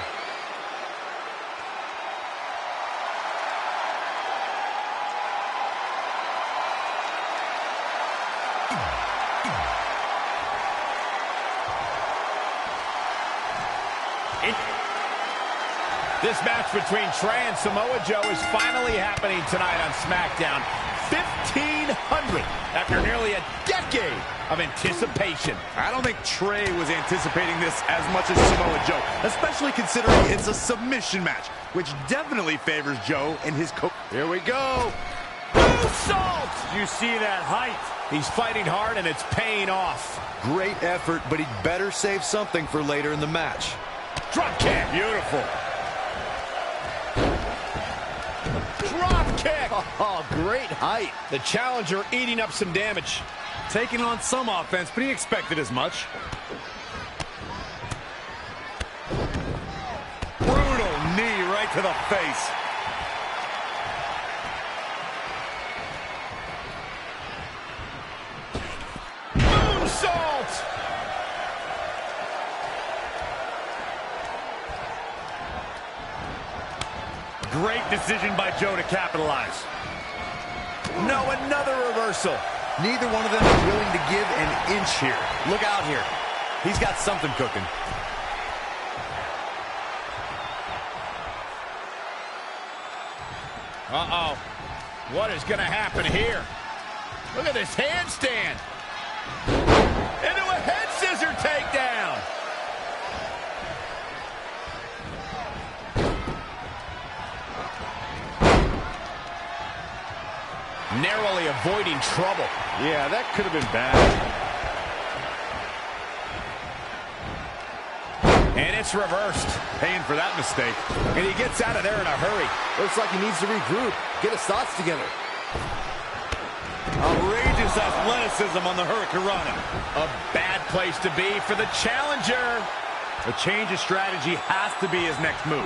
This match between Trey and Samoa Joe is finally happening tonight on SmackDown. 1,500 after nearly a decade of anticipation. I don't think Trey was anticipating this as much as Samoa Joe, especially considering it's a submission match, which definitely favors Joe and his coach. Here we go. Moonsault! You see that height? He's fighting hard and it's paying off. Great effort, but he'd better save something for later in the match. Drop kick. Beautiful. Drop kick. Oh, great height. The challenger eating up some damage. Taking on some offense, but he expected as much. Brutal knee right to the face. Moonsault! Great decision by Joe to capitalize. No, another reversal. Neither one of them is willing to give an inch here. Look out here. He's got something cooking. Uh-oh. What is going to happen here? Look at this handstand. Into a head scissor takedown. avoiding trouble. Yeah, that could have been bad. And it's reversed. Paying for that mistake. And he gets out of there in a hurry. Looks like he needs to regroup, get his thoughts together. Outrageous athleticism on the Hurricanrana. A bad place to be for the challenger. A change of strategy has to be his next move.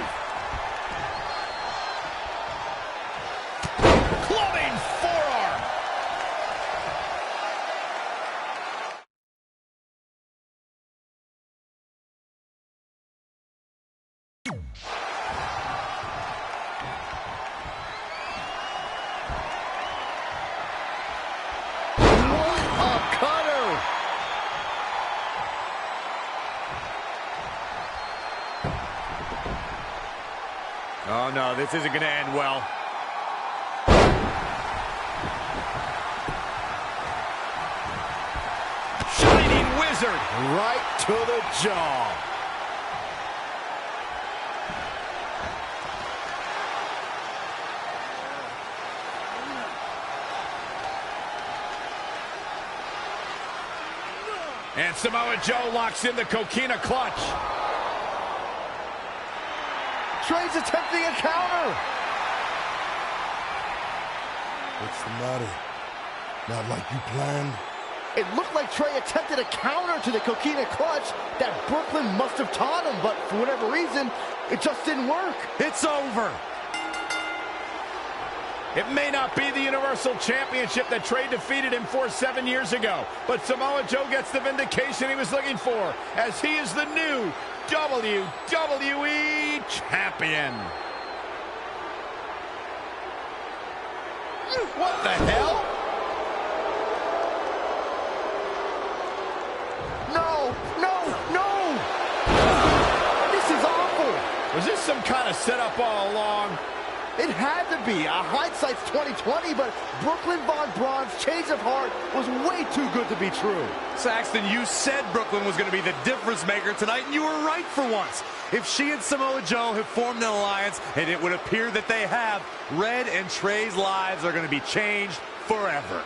Clubbing forearm. Oh, no, this isn't going to end well. Shining wizard. Right to the jaw. And Samoa Joe locks in the coquina clutch. Trey's attempting a counter. What's the matter? Not like you planned? It looked like Trey attempted a counter to the coquina clutch that Brooklyn must have taught him, but for whatever reason, it just didn't work. It's over. It may not be the Universal Championship that Trey defeated him for 7 years ago, but Samoa Joe gets the vindication he was looking for, as he is the new WWE Champion. What the hell? No, no, no! This is awful! Was this some kind of setup all along? It had to be. Hindsight's 20/20, but Brooklyn Von Braun's change of heart was way too good to be true. Saxton, you said Brooklyn was going to be the difference maker tonight, and you were right for once. If she and Samoa Joe have formed an alliance, and it would appear that they have, Red and Trey's lives are going to be changed forever.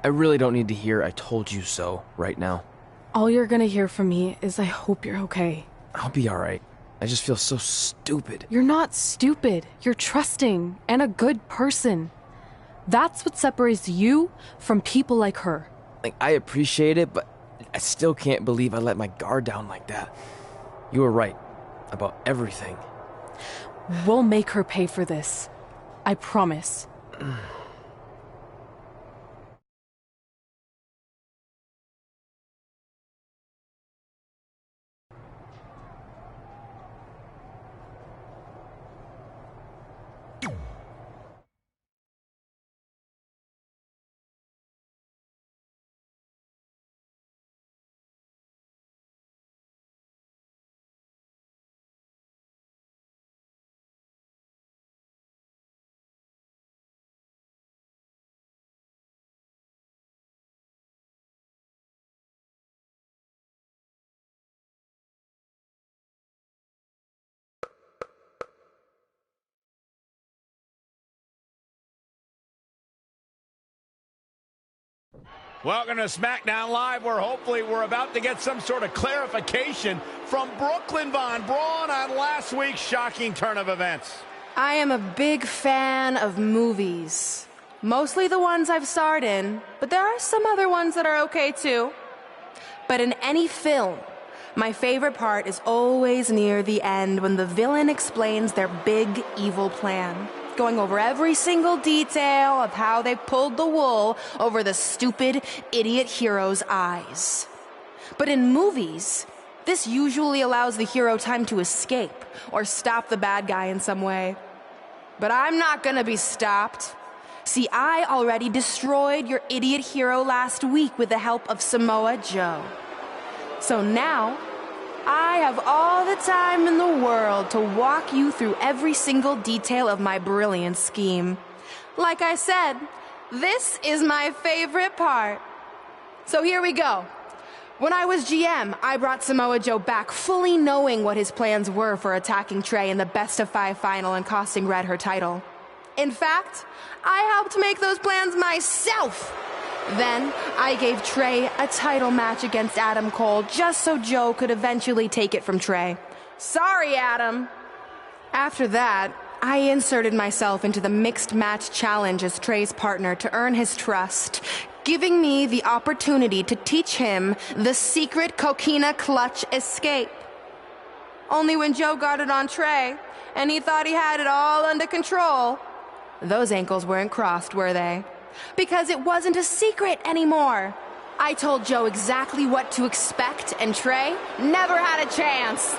I really don't need to hear "I told you so" right now. All you're gonna hear from me is I hope you're okay. I'll be alright. I just feel so stupid. You're not stupid. You're trusting and a good person. That's what separates you from people like her. Like, I appreciate it, but I still can't believe I let my guard down like that. You were right about everything. We'll make her pay for this. I promise. Welcome to SmackDown Live, where hopefully we're about to get some sort of clarification from Brooklyn Von Braun on last week's shocking turn of events. I am a big fan of movies. Mostly the ones I've starred in, but there are some other ones that are okay too. But in any film, my favorite part is always near the end when the villain explains their big evil plan, going over every single detail of how they pulled the wool over the stupid idiot hero's eyes. But in movies, this usually allows the hero time to escape or stop the bad guy in some way. But I'm not gonna be stopped. See, I already destroyed your idiot hero last week with the help of Samoa Joe. So now, I have all the time in the world to walk you through every single detail of my brilliant scheme. Like I said, this is my favorite part. So here we go. When I was GM, I brought Samoa Joe back fully knowing what his plans were for attacking Trey in the best-of-5 final and costing Red her title. In fact, I helped make those plans myself. Then, I gave Trey a title match against Adam Cole just so Joe could eventually take it from Trey. Sorry, Adam. After that, I inserted myself into the mixed match challenge as Trey's partner to earn his trust, giving me the opportunity to teach him the secret coquina clutch escape. Only when Joe got it on Trey, and he thought he had it all under control, those ankles weren't crossed, were they? Because it wasn't a secret anymore. I told Joe exactly what to expect, and Trey never had a chance.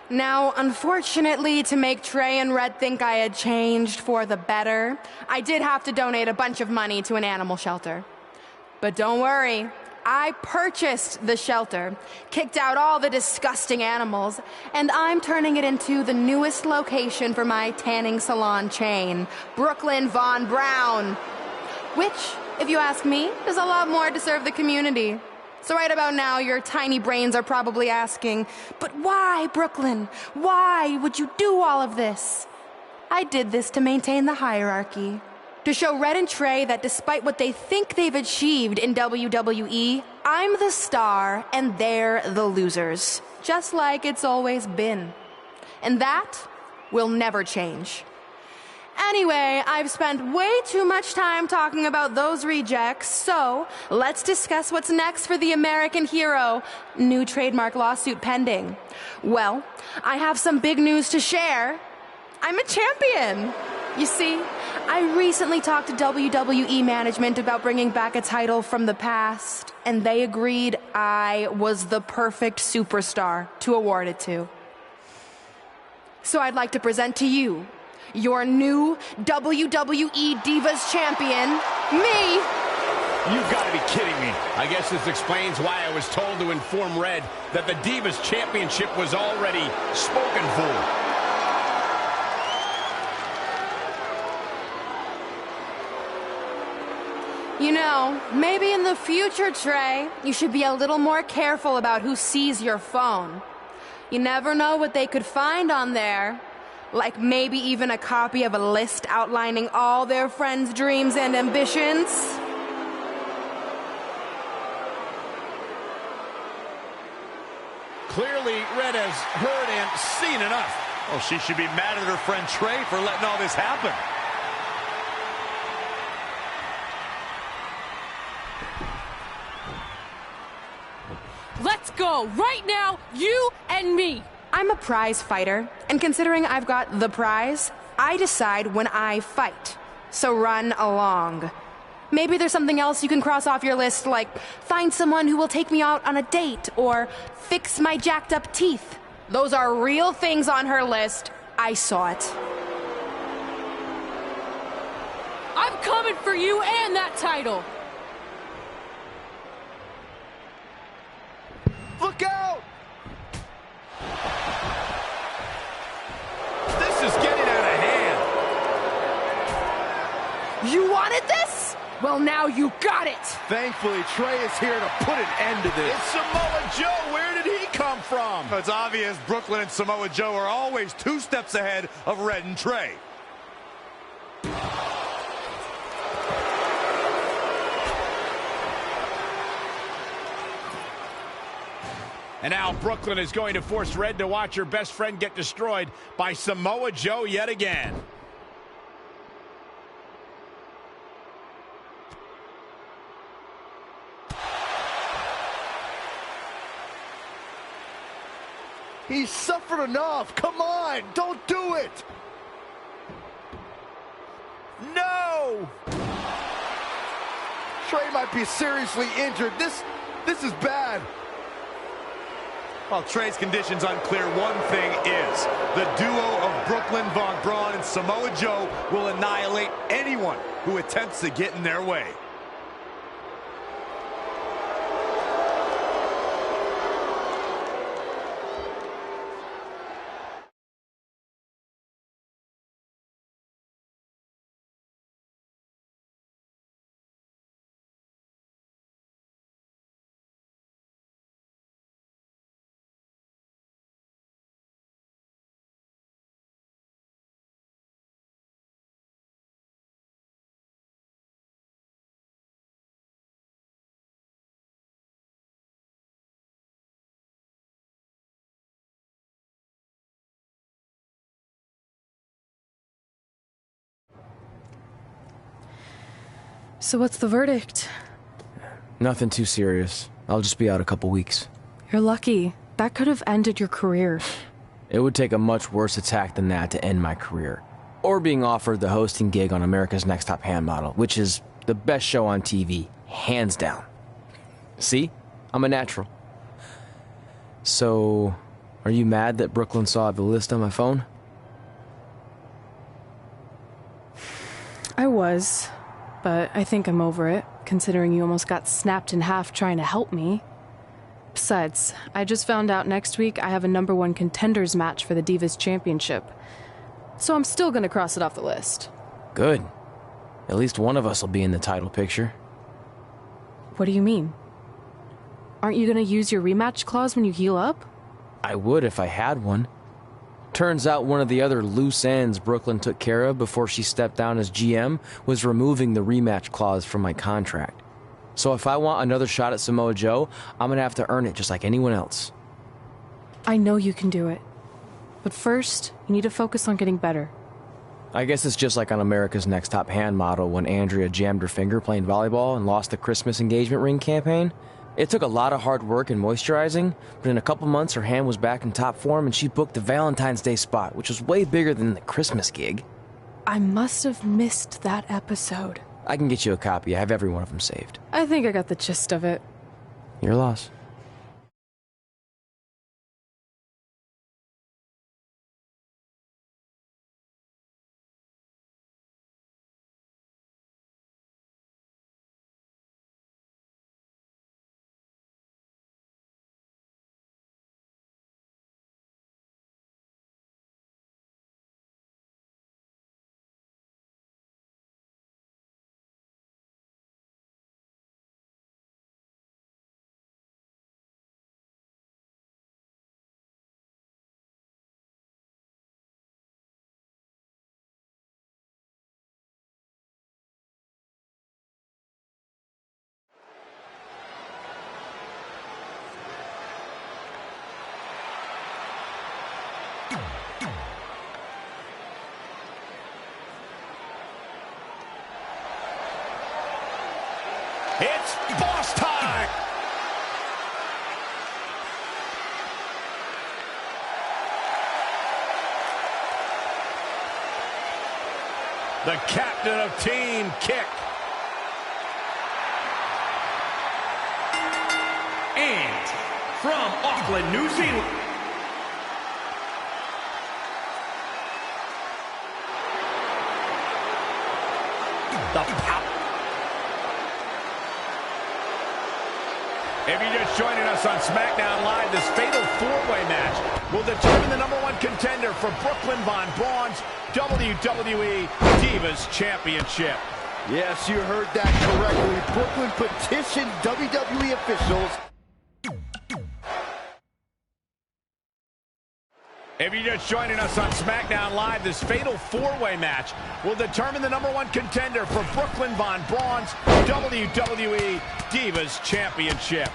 Now, unfortunately, to make Trey and Red think I had changed for the better, I did have to donate a bunch of money to an animal shelter. But don't worry, I purchased the shelter, kicked out all the disgusting animals, and I'm turning it into the newest location for my tanning salon chain, Brooklyn Von Braun. Which, if you ask me, is a lot more to serve the community. So right about now, your tiny brains are probably asking, but why, Brooklyn? Why would you do all of this? I did this to maintain the hierarchy. To show Red and Trey that despite what they think they've achieved in WWE, I'm the star and they're the losers. Just like it's always been. And that will never change. Anyway, I've spent way too much time talking about those rejects, so let's discuss what's next for the American hero. New trademark lawsuit pending. Well, I have some big news to share. I'm a champion. You see, I recently talked to WWE management about bringing back a title from the past, and they agreed I was the perfect superstar to award it to. So I'd like to present to you your new WWE Divas Champion, me. You've got to be kidding me. I guess this explains why I was told to inform Red that the Divas Championship was already spoken for. You know, maybe in the future, Trey, you should be a little more careful about who sees your phone. You never know what they could find on there. Like maybe even a copy of a list outlining all their friends' dreams and ambitions. Clearly, Red has heard and seen enough. Well, she should be mad at her friend Trey for letting all this happen. Let's go, right now, you and me. I'm a prize fighter, and considering I've got the prize, I decide when I fight. So run along. Maybe there's something else you can cross off your list, like find someone who will take me out on a date, or fix my jacked up teeth. Those are real things on her list. I saw it. I'm coming for you and that title. Look out! This is getting out of hand. You wanted this? Well, now you got it. Thankfully, Trey is here to put an end to this. It's Samoa Joe. Where did he come from? It's obvious Brooklyn and Samoa Joe are always 2 steps ahead of Red and Trey. And now Brooklyn is going to force Red to watch her best friend get destroyed by Samoa Joe yet again. He's suffered enough. Come on, don't do it. No! Trey might be seriously injured. This is bad. While Trey's condition's unclear, one thing is, the duo of Brooklyn Von Braun and Samoa Joe will annihilate anyone who attempts to get in their way. So what's the verdict? Nothing too serious. I'll just be out a couple weeks. You're lucky. That could have ended your career. It would take a much worse attack than that to end my career. Or being offered the hosting gig on America's Next Top Hand Model, which is the best show on TV, hands down. See? I'm a natural. So, are you mad that Brooklyn saw the list on my phone? I was, but I think I'm over it, considering you almost got snapped in half trying to help me. Besides, I just found out next week I have a #1 contenders match for the Divas Championship. So I'm still gonna cross it off the list. Good. At least one of us will be in the title picture. What do you mean? Aren't you gonna use your rematch clause when you heal up? I would if I had one. Turns out one of the other loose ends Brooklyn took care of before she stepped down as GM was removing the rematch clause from my contract. So if I want another shot at Samoa Joe, I'm gonna have to earn it just like anyone else. I know you can do it. But first, you need to focus on getting better. I guess it's just like on America's Next Top Hand Model when Andrea jammed her finger playing volleyball and lost the Christmas engagement ring campaign. It took a lot of hard work and moisturizing, but in a couple months her hand was back in top form and she booked the Valentine's Day spot, which was way bigger than the Christmas gig. I must have missed that episode. I can get you a copy. I have every one of them saved. I think I got the gist of it. Your loss. It's boss time! The captain of Team Kick. And from Auckland, New Zealand, the power. If you're just joining us on SmackDown Live, this fatal four-way match will determine the #1 contender for Brooklyn Von Braun's WWE Divas Championship. Yes, you heard that correctly. Brooklyn petitioned WWE officials. If you're just joining us on SmackDown Live, this fatal four-way match will determine the #1 contender for Brooklyn Von Braun's WWE Divas Championship.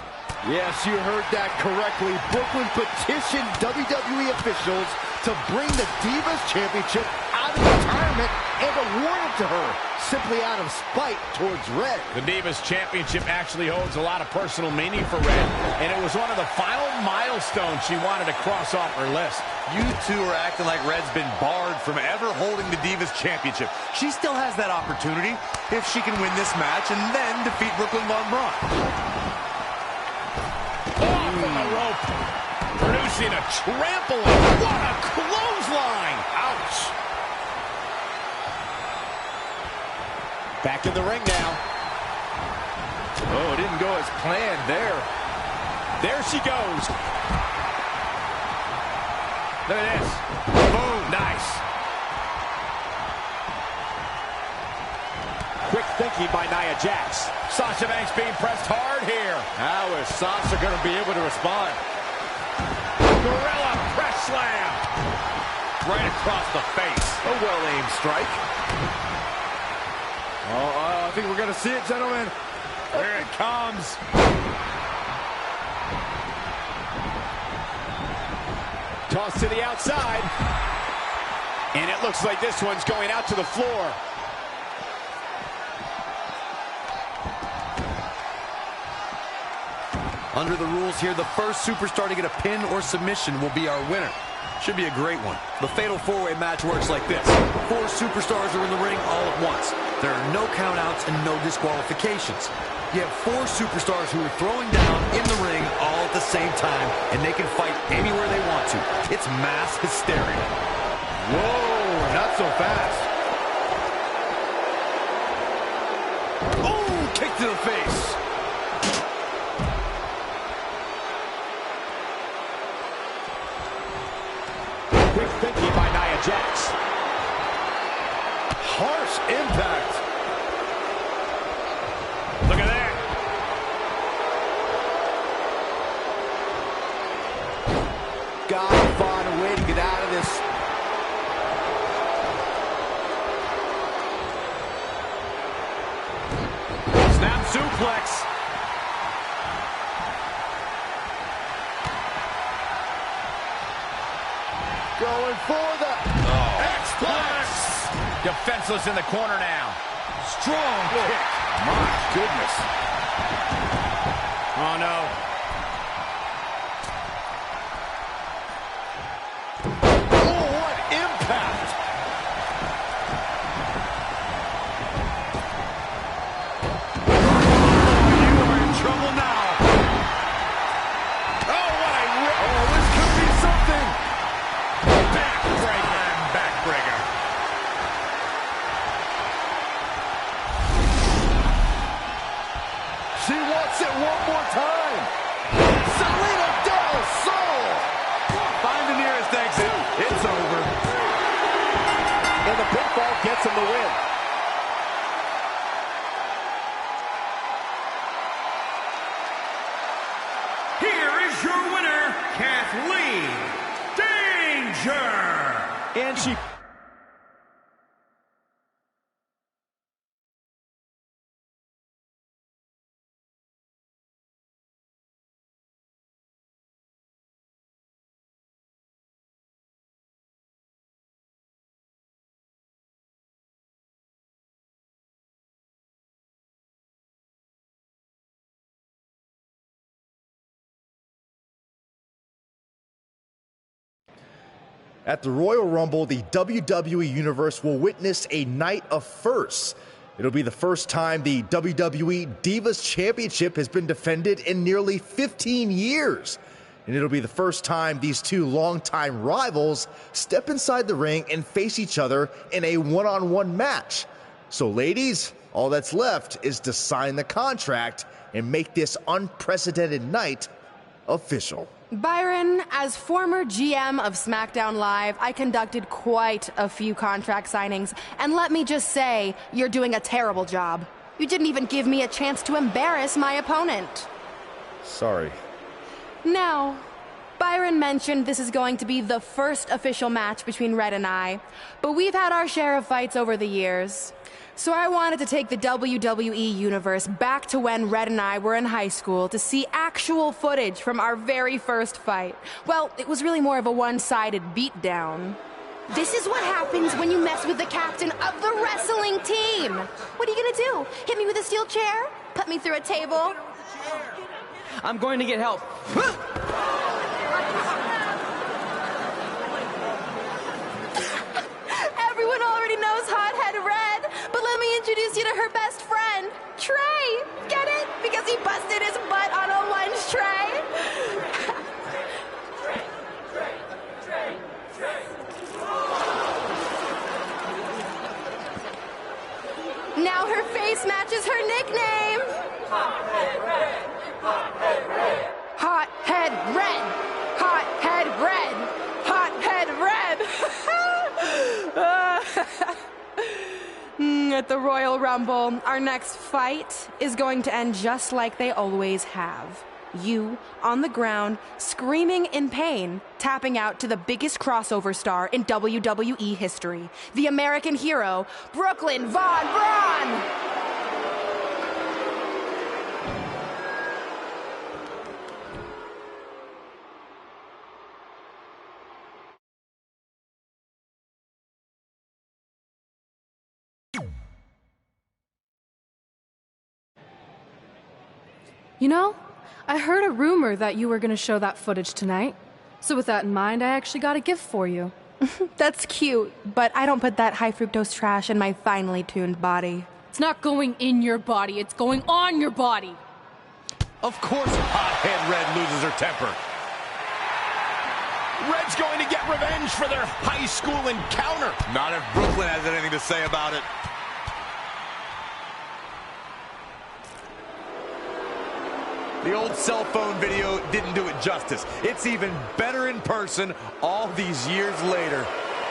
Yes, you heard that correctly. Brooklyn petitioned WWE officials to bring the Divas Championship out of retirement and award it to her, simply out of spite towards Red. The Divas Championship actually holds a lot of personal meaning for Red, and it was one of the final milestones she wanted to cross off her list. You two are acting like Red's been barred from ever holding the Divas Championship. She still has that opportunity if she can win this match and then defeat Brooklyn Von Braun. Off on the rope, producing a trampling. What a clothesline! Ouch! Back in the ring now. Oh, it didn't go as planned there. There she goes. Look at this. Boom. Nice. Quick thinking by Nia Jax. Sasha Banks being pressed hard here. How is Sasha going to be able to respond? Gorilla press slam. Right across the face. A well-aimed strike. Oh, I think we're going to see it, gentlemen. Here it comes. Toss to the outside. And it looks like this one's going out to the floor. Under the rules here, the first superstar to get a pin or submission will be our winner. Should be a great one. The Fatal 4-Way match works like this. 4 superstars are in the ring all at once. There are no countouts and no disqualifications. You have 4 superstars who are throwing down in the ring all at the same time, and they can fight anywhere they want to. It's mass hysteria. Whoa, not so fast. Oh, kick to the face. Quick thinking by Nia Jax. Harsh impact. Look at that. Gotta find a way to get out of this. Snap suplex. Going for the X-Plex. Defenseless in the corner now. strong kick. My goodness. Oh, no. Oh, what impact. You are in trouble now. Oh, what a rip. Oh, this could be something. Backbreaker and backbreaker. She wants it one more time. Selena Del Sol. Find the nearest exit. It's over. And the pinfall gets him the win. Here is your winner, Kathleen Danger. And she... At the Royal Rumble, the WWE Universe will witness a night of firsts. It'll be the first time the WWE Divas Championship has been defended in nearly 15 years. And it'll be the first time these two longtime rivals step inside the ring and face each other in a one-on-one match. So ladies, all that's left is to sign the contract and make this unprecedented night official. Byron, as former GM of SmackDown Live, I conducted quite a few contract signings, and let me just say, you're doing a terrible job. You didn't even give me a chance to embarrass my opponent. Sorry. Now, Byron mentioned this is going to be the first official match between Red and I, but we've had our share of fights over the years. So I wanted to take the WWE Universe back to when Red and I were in high school to see actual footage from our very first fight. Well, it was really more of a one-sided beatdown. This is what happens when you mess with the captain of the wrestling team. What are you gonna do? Hit me with a steel chair? Put me through a table? I'm going to get help. Everyone already knows Hothead Red, but let me introduce you to her best friend, Trey. Get it? Because he busted his butt on a lunch tray. Now her face matches her nickname. Hothead Red. Hothead Red. Hothead Red. Hothead Red. Hothead Red. At the Royal Rumble, our next fight is going to end just like they always have. You, on the ground, screaming in pain, tapping out to the biggest crossover star in WWE history, the American hero, Brooklyn Von Braun! You know, I heard a rumor that you were going to show that footage tonight. So with that in mind, I actually got a gift for you. That's cute, but I don't put that high fructose trash in my finely tuned body. It's not going in your body, it's going on your body. Of course Hothead Red loses her temper. Red's going to get revenge for their high school encounter. Not if Brooklyn has anything to say about it. The old cell phone video didn't do it justice. It's even better in person all these years later.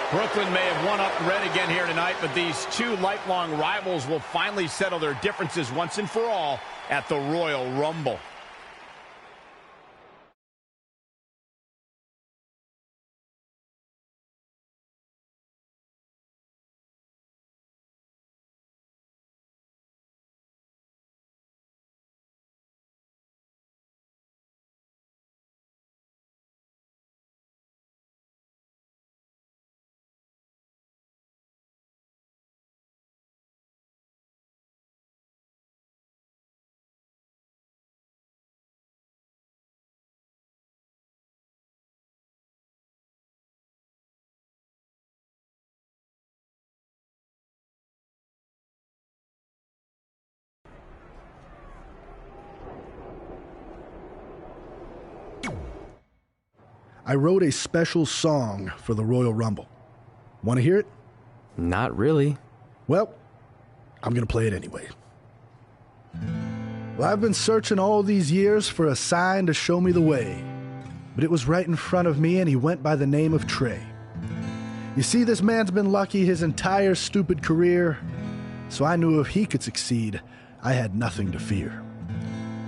Brooklyn may have one-up Red again here tonight, but these two lifelong rivals will finally settle their differences once and for all at the Royal Rumble. I wrote a special song for the Royal Rumble. Want to hear it? Not really. Well, I'm going to play it anyway. Well, I've been searching all these years for a sign to show me the way, but it was right in front of me, and he went by the name of Trey. You see, this man's been lucky his entire stupid career, so I knew if he could succeed, I had nothing to fear.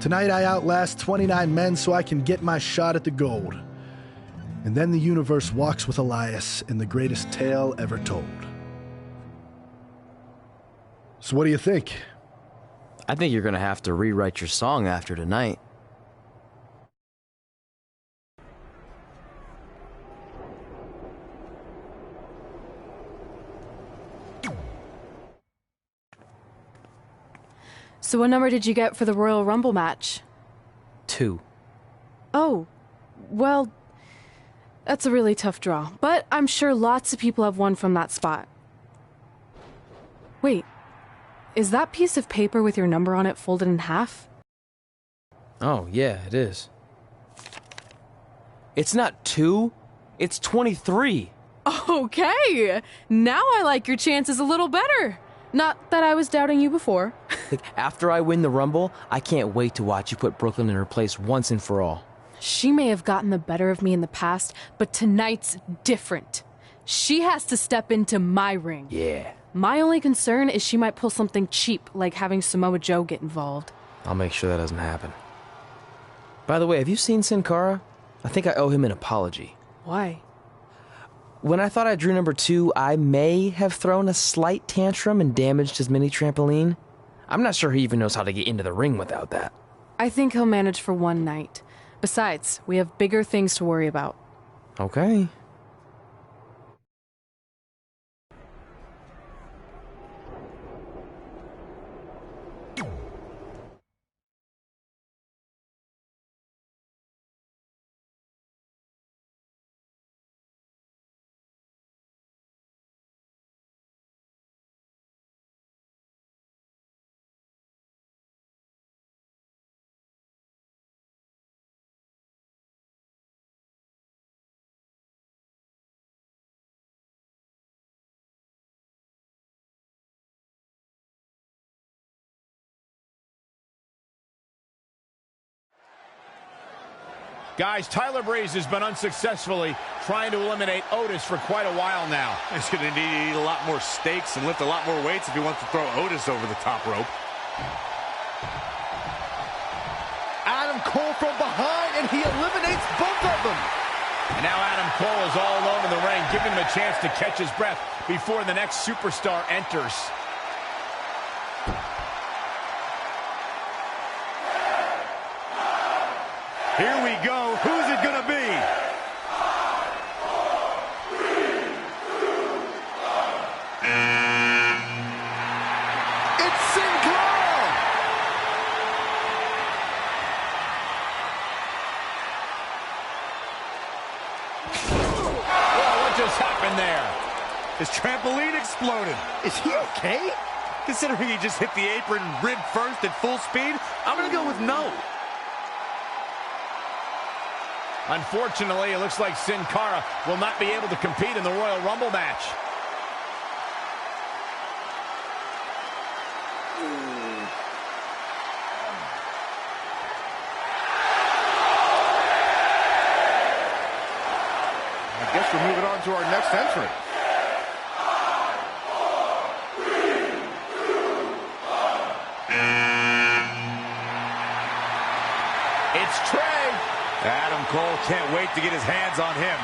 Tonight I outlast 29 men so I can get my shot at the gold. And then the universe walks with Elias in the greatest tale ever told. So what do you think? I think you're going to have to rewrite your song after tonight. So what number did you get for the Royal Rumble match? 2. Oh, well, that's a really tough draw, but I'm sure lots of people have won from that spot. Wait, is that piece of paper with your number on it folded in half? Oh, yeah, it is. It's not 2, it's 23. Okay, now I like your chances a little better. Not that I was doubting you before. After I win the Rumble, I can't wait to watch you put Brooklyn in her place once and for all. She may have gotten the better of me in the past, but tonight's different. She has to step into my ring. Yeah. My only concern is she might pull something cheap, like having Samoa Joe get involved. I'll make sure that doesn't happen. By the way, have you seen Sin Cara? I think I owe him an apology. Why? When I thought I drew number 2, I may have thrown a slight tantrum and damaged his mini trampoline. I'm not sure he even knows how to get into the ring without that. I think he'll manage for one night. Besides, we have bigger things to worry about. Okay. Guys, Tyler Breeze has been unsuccessfully trying to eliminate Otis for quite a while now. He's going to need to eat a lot more steaks and lift a lot more weights if he wants to throw Otis over the top rope. Adam Cole from behind, and he eliminates both of them. And now Adam Cole is all alone in the ring, giving him a chance to catch his breath before the next superstar enters. Here we go. Who's it going to be? It's Sin Cara! Well, what just happened there? His trampoline exploded. Is he okay? Considering he just hit the apron rib first at full speed, I'm going to go with no. Unfortunately, it looks like Sin Cara will not be able to compete in the Royal Rumble match. I guess we're moving on to our next entrant. It's Trey. Adam Cole can't wait to get his hands on him.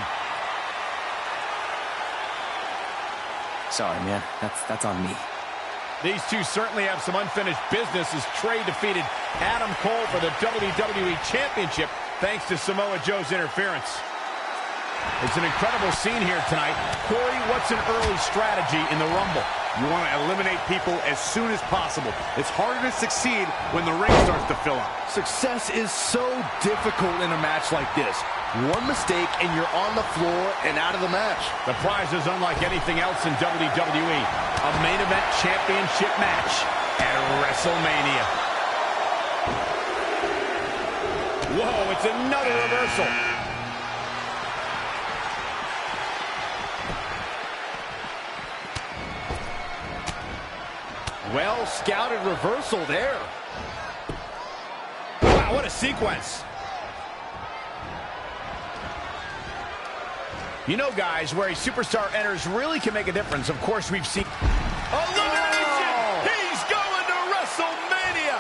Sorry, man. That's on me. These two certainly have some unfinished business as Trey defeated Adam Cole for the WWE Championship thanks to Samoa Joe's interference. It's an incredible scene here tonight. Corey, what's an early strategy in the Rumble? You want to eliminate people as soon as possible. It's harder to succeed when the ring starts to fill up. Success is so difficult in a match like this. One mistake and you're on the floor and out of the match. The prize is unlike anything else in WWE. A main event championship match at WrestleMania. Whoa, it's another reversal. Well scouted reversal there. Wow, what a sequence. You know, guys, where a superstar enters really can make a difference. Of course, we've seen... Elimination! Oh. He's going to WrestleMania!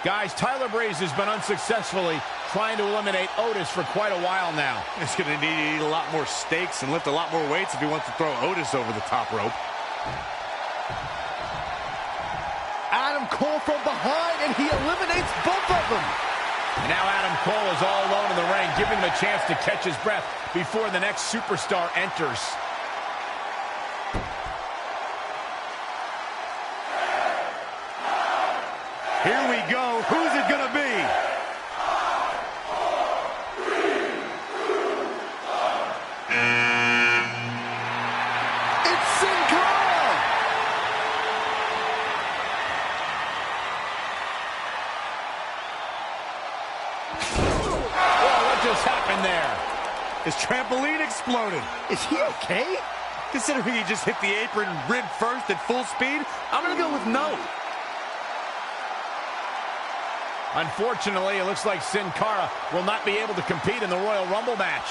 Guys, Tyler Breeze has been unsuccessfully trying to eliminate Otis for quite a while now. He's going to need to eat a lot more steaks and lift a lot more weights if he wants to throw Otis over the top rope. Adam Cole from behind, and he eliminates both of them. And now Adam Cole is all alone in the ring, giving him a chance to catch his breath before the next superstar enters. Here we go. Who's it going to be? It's Sin Cara! Whoa, what just happened there? His trampoline exploded. Is he okay? Considering he just hit the apron rib first at full speed, I'm going to go with no. Unfortunately, it looks like Sin Cara will not be able to compete in the Royal Rumble match.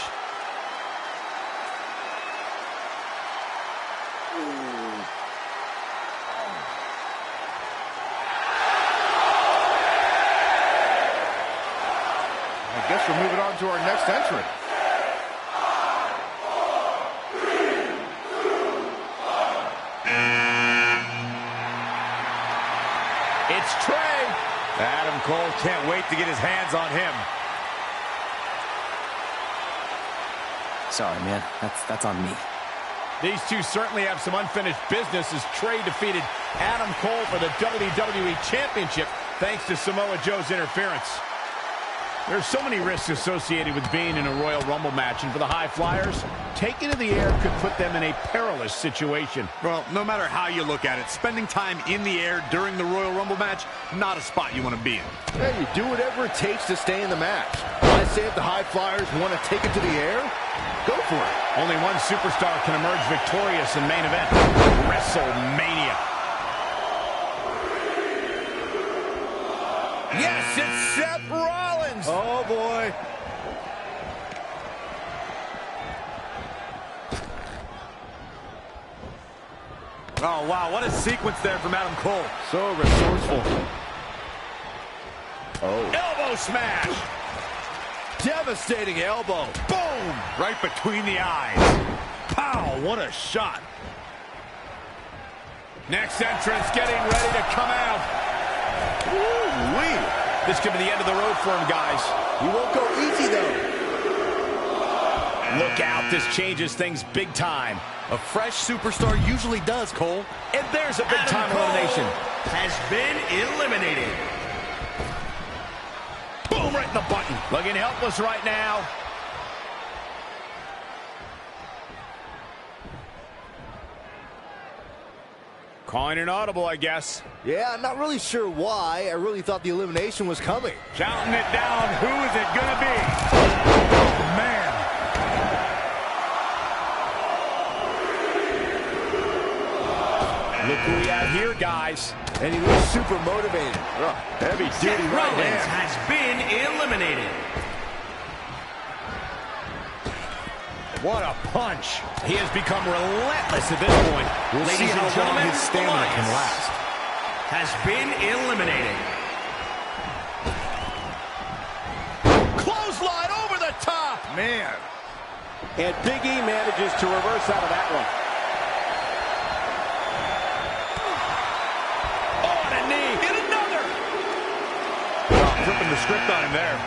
I guess we're moving on to our next entrant. It's Trey. Adam Cole can't wait to get his hands on him. Sorry, man. That's on me. These two certainly have some unfinished business as Trey defeated Adam Cole for the WWE Championship thanks to Samoa Joe's interference. There's so many risks associated with being in a Royal Rumble match, and for the High Flyers, taking to the air could put them in a perilous situation. Well, no matter how you look at it, spending time in the air during the Royal Rumble match, not a spot you want to be in. Hey, you do whatever it takes to stay in the match. I say if the High Flyers want to take it to the air, go for it. Only one superstar can emerge victorious in main event WrestleMania. Yes, it's Seth Rollins. Oh, boy. Oh, wow, what a sequence there from Adam Cole. So resourceful. Oh. Elbow smash. Devastating elbow. Boom! Right between the eyes. Pow, what a shot. Next entrance getting ready to come out. Woo-wee. This could be the end of the road for him, guys. He won't go easy, though. Look out, this changes things big time. A fresh superstar usually does, Cole. And there's a big-time elimination. Has been eliminated. Boom, right in the button. Looking helpless right now. Calling an audible, I guess. Yeah, I'm not really sure why. I really thought the elimination was coming. Counting it down. Who is it going to be? Oh, man. Look who we have here, guys. And he looks super motivated. Heavy duty right Rollins hand. has been eliminated. What a punch. He has become relentless at this point. We'll see Ladies and how long gentlemen, his stamina can last. Has been eliminated. Clothesline over the top. Man. And Big E manages to reverse out of that one. Oh, and a knee. Hit another. Oh, flipping the script on him there.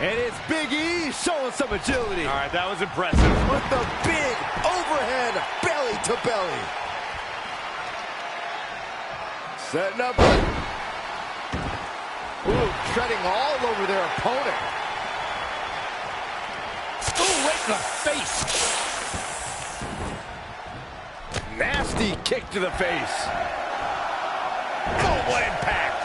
And it's Big E showing some agility. All right, that was impressive. With the big overhead belly to belly. Setting up. Ooh, treading all over their opponent. Ooh, right in the face. Nasty kick to the face. Oh, what impact.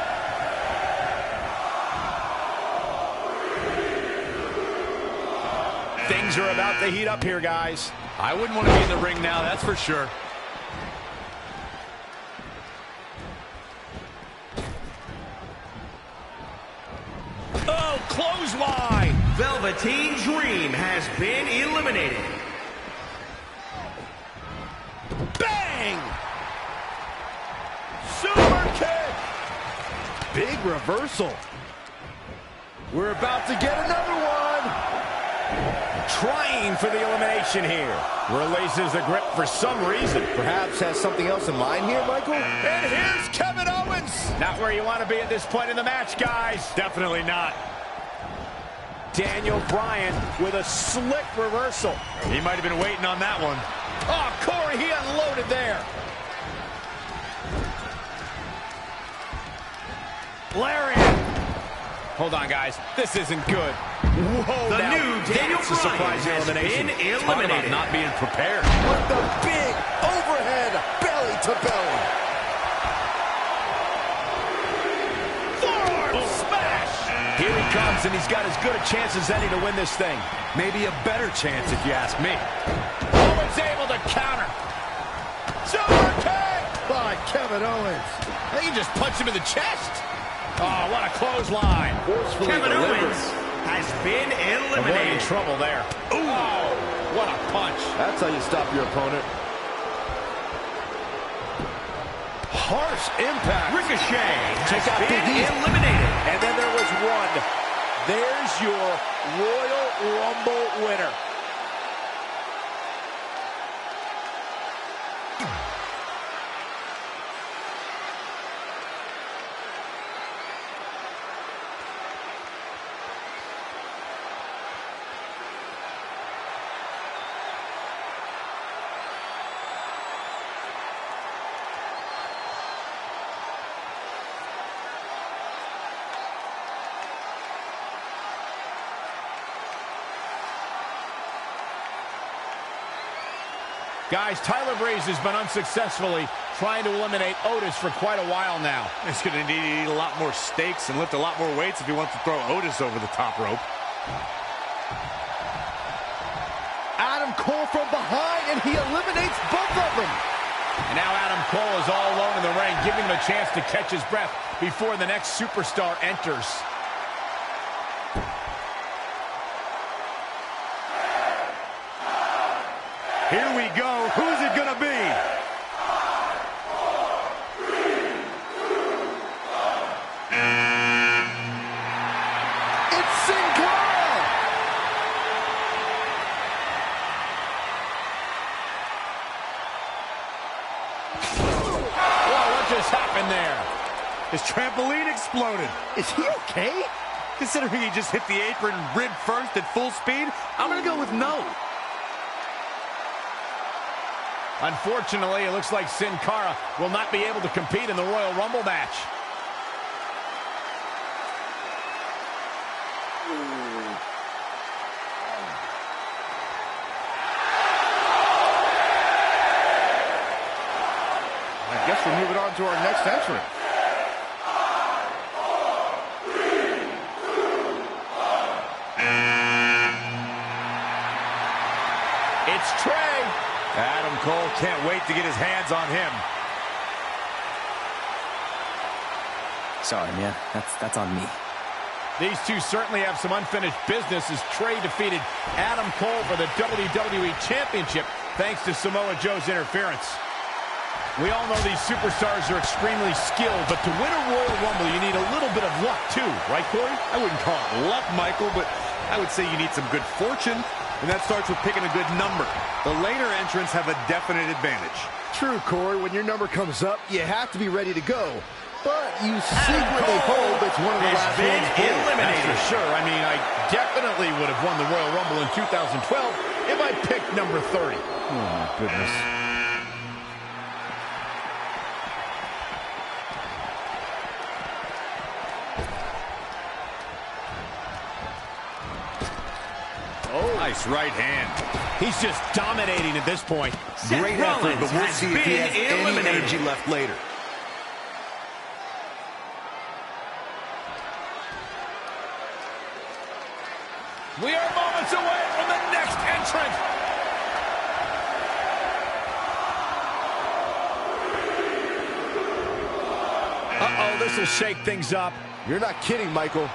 Things are about to heat up here, guys. I wouldn't want to be in the ring now, that's for sure. Oh, clothesline. Velveteen Dream has been eliminated. Bang! Super kick. Big reversal. We're about to get another one. Trying for the elimination here. Releases the grip for some reason. Perhaps has something else in mind here, Michael? And here's Kevin Owens. Not where you want to be at this point in the match, guys. Definitely not. Daniel Bryan with a slick reversal. He might have been waiting on that one. Oh, Corey, he unloaded there. Lariat. Hold on, guys. This isn't good. Whoa, The new Daniel that's a Bryan surprising has elimination. been Talk about eliminated. not being prepared. With the big overhead belly to belly. Forearm smash. He Here he comes, and he's got as good a chance as any to win this thing. Maybe a better chance, if you ask me. Owens able to counter. Super kick by Kevin Owens. I think he just punched him in the chest. Oh, what a clothesline. Kevin Owens has been eliminated. Avoiding trouble there. Ooh, oh, what a punch. That's how you stop your opponent. Harsh impact. Ricochet has been eliminated. And then there was one. There's your Royal Rumble winner. Guys, Tyler Breeze has been unsuccessfully trying to eliminate Otis for quite a while now. He's going to need to eat a lot more steaks and lift a lot more weights if he wants to throw Otis over the top rope. Adam Cole from behind, and he eliminates both of them. And now Adam Cole is all alone in the ring, giving him a chance to catch his breath before the next superstar enters. Here we go. Who's it going to be? It's Sin Cara. Whoa, what just happened there? His trampoline exploded. Is he okay? Considering he just hit the apron rib first at full speed, I'm going to go with no. Unfortunately, it looks like Sin Cara will not be able to compete in the Royal Rumble match. I guess we're moving on to our next entrant. It's Trey. Adam Cole can't wait to get his hands on him. Sorry, man. That's on me. These two certainly have some unfinished business as Trey defeated Adam Cole for the WWE Championship thanks to Samoa Joe's interference. We all know these superstars are extremely skilled, but to win a Royal Rumble, you need a little bit of luck too, right, Corey? I wouldn't call it luck, Michael, but I would say you need some good fortune, and that starts with picking a good number. The later entrants have a definite advantage. True, Corey. When your number comes up, you have to be ready to go. But you secretly hope it's one of the last ones eliminated. That's for sure. I mean, I definitely would have won the Royal Rumble in 2012 if I picked number 30. Oh, my goodness. Oh, nice right hand. He's just dominating at this point. Great effort, but we'll see if he has any energy left later. We are moments away from the next entrant. Uh-oh, this will shake things up. You're not kidding, Michael.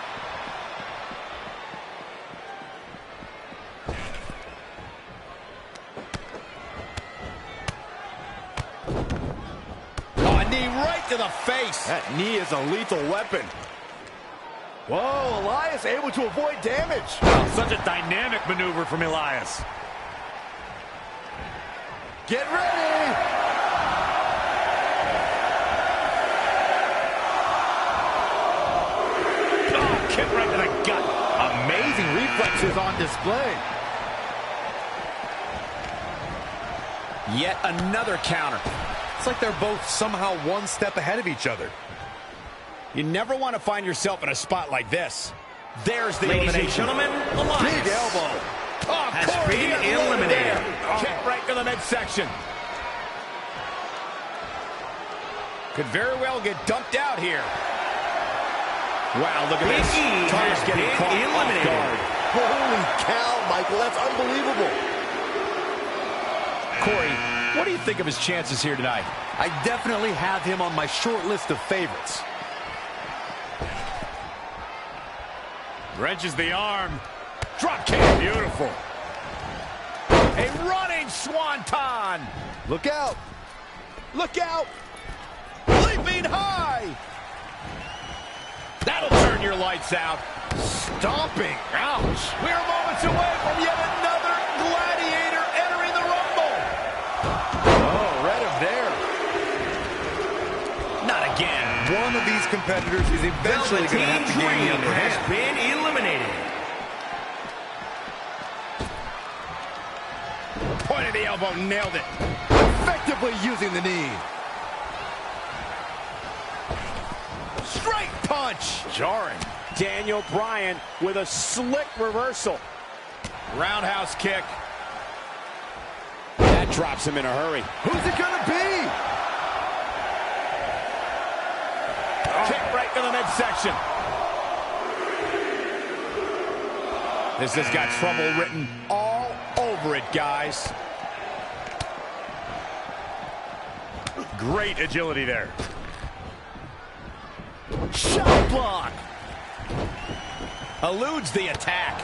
Oh, a knee right to the face. That knee is a lethal weapon. Whoa, Elias able to avoid damage. Wow, such a dynamic maneuver from Elias. Get ready. Oh, kick right to the gut. Amazing reflexes on display. Yet another counter. It's like they're both somehow one step ahead of each other. You never want to find yourself in a spot like this. There's the Ladies elimination. and gentlemen, Elias Big elbow. Oh, has Corey, been he got loaded eliminated. there. Kick right to the midsection. Could very well get dumped out here. Wow, look at this. Target's getting caught off guard. Holy cow, Michael, that's unbelievable. Corey, what do you think of his chances here tonight? I definitely have him on my short list of favorites. Wrenches the arm. Drop kick. Beautiful. A running swanton. Look out. Look out. Leaping high. That'll turn your lights out. Stomping. Ouch. We're moments away from yet another gladiator entering the Rumble. Oh, read him there. Not again. One of these competitors is eventually going to have to gain the upper hand. Has been eliminated. Point of the elbow, nailed it. Effectively using the knee. Straight punch. Jarring. Daniel Bryan with a slick reversal. Roundhouse kick. That drops him in a hurry. Who's it gonna be? Kick right to the midsection. This has got trouble written all over it, guys. Great agility there. Shot block. Eludes the attack.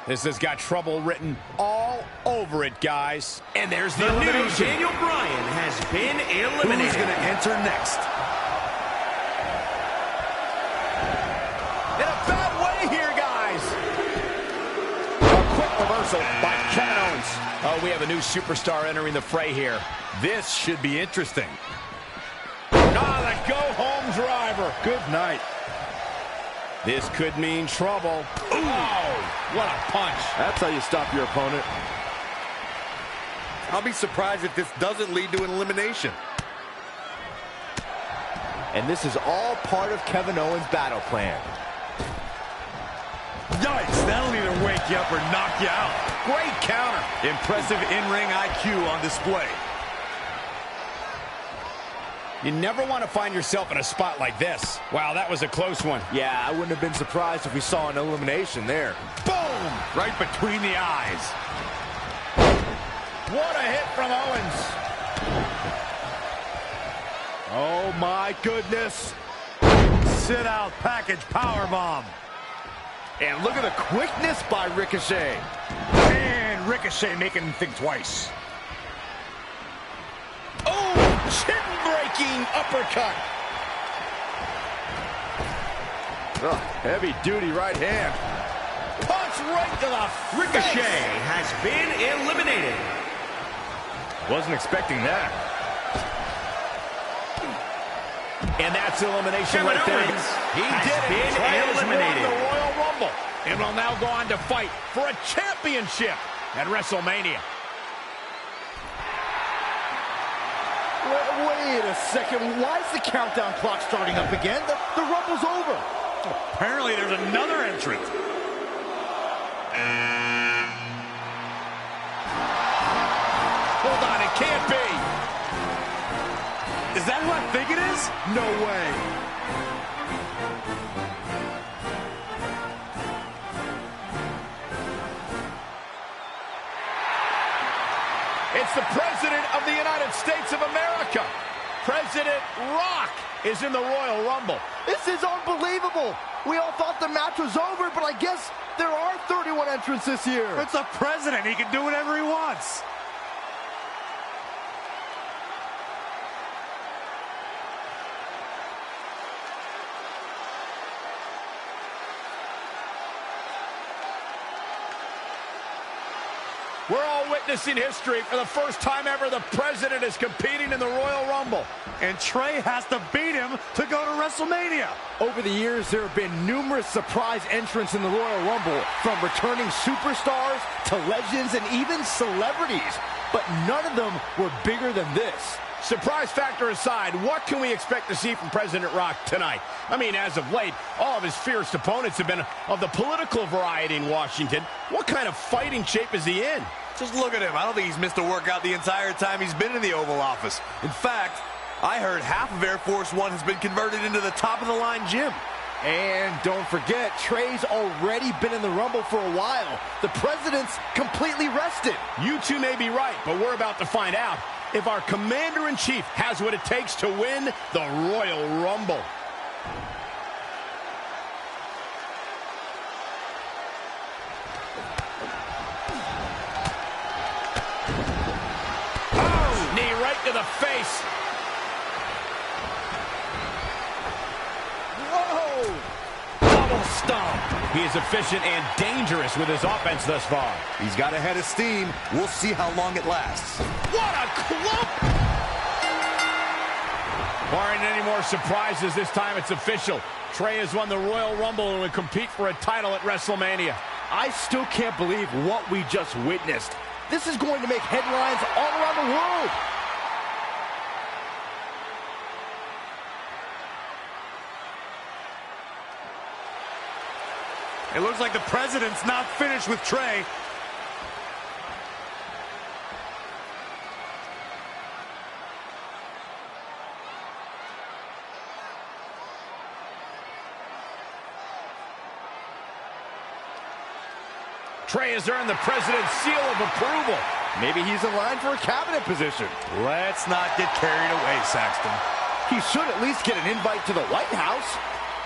This has got trouble written all over it, guys. And there's the elimination. Daniel Bryan has been eliminated. Who's going to enter next? In a bad way here, guys. A quick reversal by Kevin Owens. Oh, we have a new superstar entering the fray here. This should be interesting. Ah, the go-home driver. Good night. This could mean trouble. Ooh, what a punch. That's how you stop your opponent. I'll be surprised if this doesn't lead to an elimination. And this is all part of Kevin Owens' battle plan. Yikes, that'll either wake you up or knock you out. Great counter. Impressive in-ring IQ on display. You never want to find yourself in a spot like this. Wow, that was a close one. Yeah, I wouldn't have been surprised if we saw an elimination there. Boom! Right between the eyes. What a hit from Owens. Oh, my goodness. Sit out package powerbomb. And look at the quickness by Ricochet. And Ricochet making him think twice. Oh, chin-breaking uppercut. Oh, heavy-duty right hand. Punch right to the Ricochet face. has been eliminated. Wasn't expecting that. And that's elimination Kevin right there. Owens He has did it. been Trey has won eliminated. the Royal Rumble and will now go on to fight for a championship at WrestleMania. Wait a second. Why is the countdown clock starting up again? The Rumble's over. Apparently there's another entrant. Hold on, it can't be. Is that who I think it is? No way. It's the President of the United States of America. President Rock is in the Royal Rumble. This is unbelievable. We all thought the match was over, but I guess there are 31 entrants this year. It's the president. He can do whatever he wants. We're all witnessing history. For the first time ever, the President is competing in the Royal Rumble. And Trey has to beat him to go to WrestleMania. Over the years, there have been numerous surprise entrants in the Royal Rumble, from returning superstars to legends and even celebrities. But none of them were bigger than this. Surprise factor aside, what can we expect to see from President Rock tonight? I mean, as of late, all of his fierce opponents have been of the political variety in Washington. What kind of fighting shape is he in? Just look at him. I don't think he's missed a workout the entire time he's been in the Oval Office. In fact, I heard half of Air Force One has been converted into the top-of-the-line gym. And don't forget, Trey's already been in the Rumble for a while. The President's completely rested. You two may be right, but we're about to find out if our Commander-in-Chief has what it takes to win the Royal Rumble. Oh, knee right to the face. Stomp. He is efficient and dangerous with his offense thus far. He's got a head of steam. We'll see how long it lasts. What a clump! Barring any more surprises, this time it's official. Trey has won the Royal Rumble and will compete for a title at WrestleMania. I still can't believe what we just witnessed. This is going to make headlines all around the world. It looks like the President's not finished with Trey. Trey has earned the President's seal of approval. Maybe he's in line for a cabinet position. Let's not get carried away, Saxton. He should at least get an invite to the White House.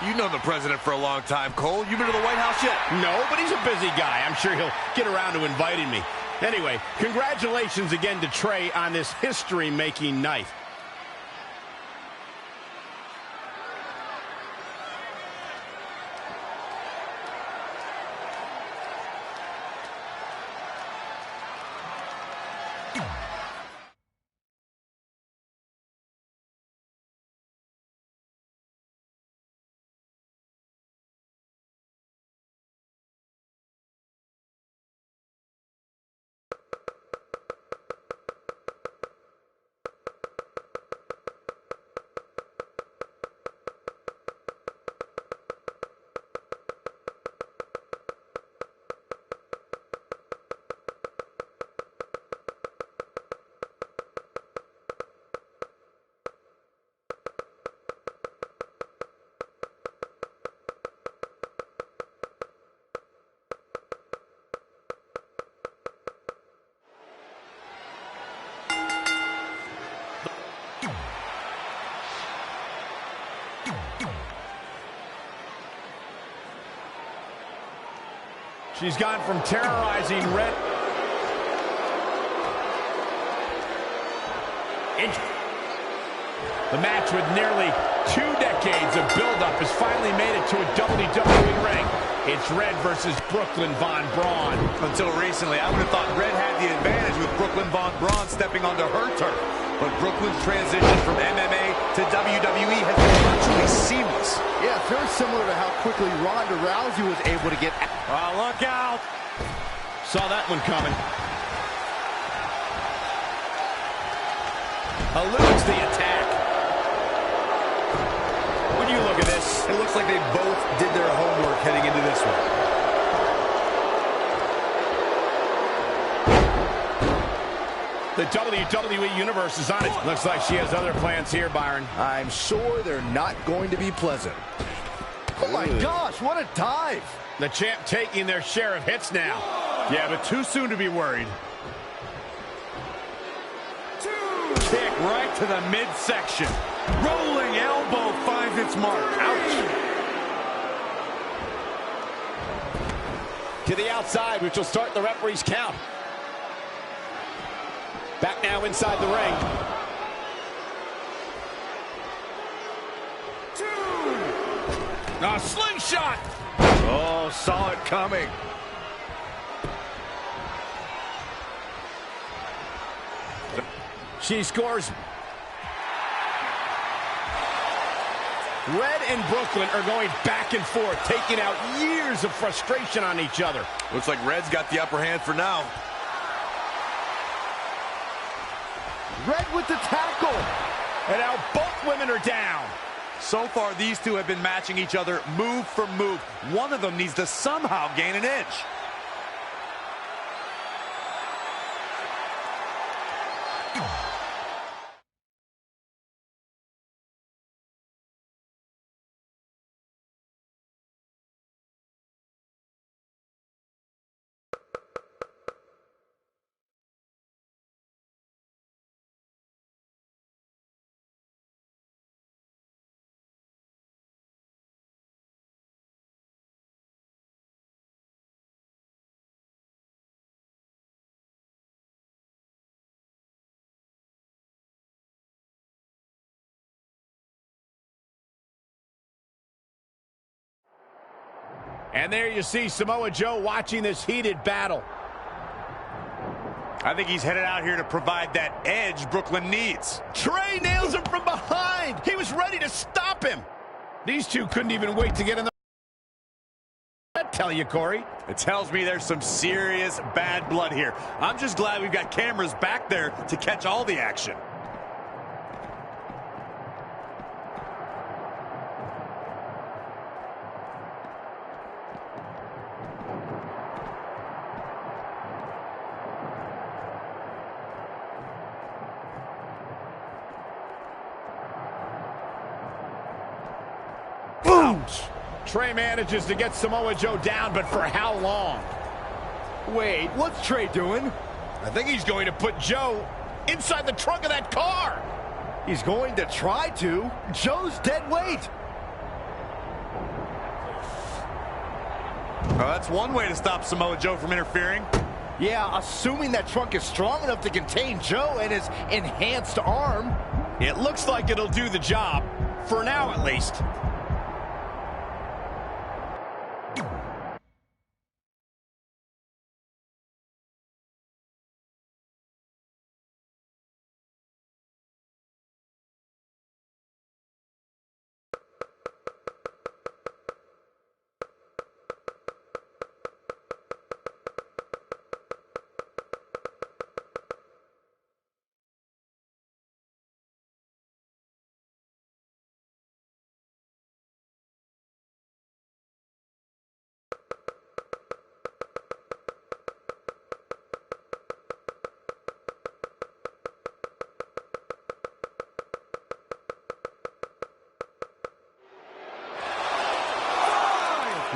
You know the President for a long time, Cole. You been to the White House yet? No, but he's a busy guy. I'm sure he'll get around to inviting me. Anyway, congratulations again to Trey on this history-making night. She's gone from terrorizing Red. The match with nearly 2 decades of buildup has finally made it to a WWE ring. It's Red versus Brooklyn Von Braun. Until recently, I would have thought Red had the advantage with Brooklyn Von Braun stepping onto her turf. But Brooklyn's transition from MMA to WWE has been virtually seamless. Yeah, it's very similar to how quickly Ronda Rousey was able to get... Oh, look out! Saw that one coming. Eludes the attack. When you look at this, it looks like they both did their homework heading into this one. The WWE Universe is on it. Looks like she has other plans here, Byron. I'm sure they're not going to be pleasant. Oh my gosh, what a dive! The champ taking their share of hits now. Yeah, but too soon to be worried. Kick right to the midsection. Rolling elbow finds its mark. Ouch. To the outside, which will start the referee's count. Back now inside the ring. 2. A slingshot. Oh, saw it coming. She scores. Red and Brooklyn are going back and forth, taking out years of frustration on each other. Looks like Red's got the upper hand for now. Red with the tackle. And now both women are down. So far, these two have been matching each other move for move. One of them needs to somehow gain an edge. And there you see Samoa Joe watching this heated battle. I think he's headed out here to provide that edge Brooklyn needs. Trey nails him from behind. He was ready to stop him. These two couldn't even wait to get in the... That tell you, Corey. It tells me there's some serious bad blood here. I'm just glad we've got cameras back there to catch all the action. Ouch! Trey manages to get Samoa Joe down, but for how long? Wait, what's Trey doing? I think he's going to put Joe inside the trunk of that car. He's going to try to. Joe's dead weight. Well, that's one way to stop Samoa Joe from interfering. Yeah, assuming that trunk is strong enough to contain Joe and his enhanced arm. It looks like it'll do the job, for now at least.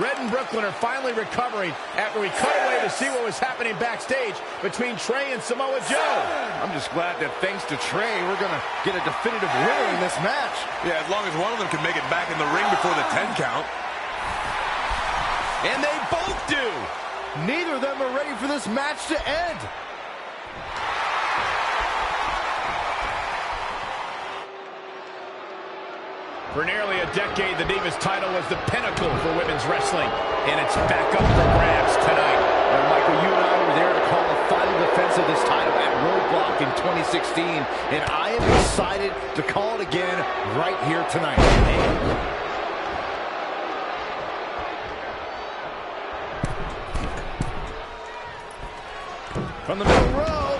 Red and Brooklyn are finally recovering after we cut away to see what was happening backstage between Trey and Samoa Joe. I'm just glad that thanks to Trey, we're going to get a definitive winner in this match. Yeah, as long as one of them can make it back in the ring before the 10 count. And they both do. Neither of them are ready for this match to end. For nearly a decade, the Divas title was the pinnacle for women's wrestling, and it's back up for grabs tonight. Well, Michael, you and I were there to call the final defense of this title at Roadblock in 2016, and I am excited to call it again right here tonight. From the middle rope.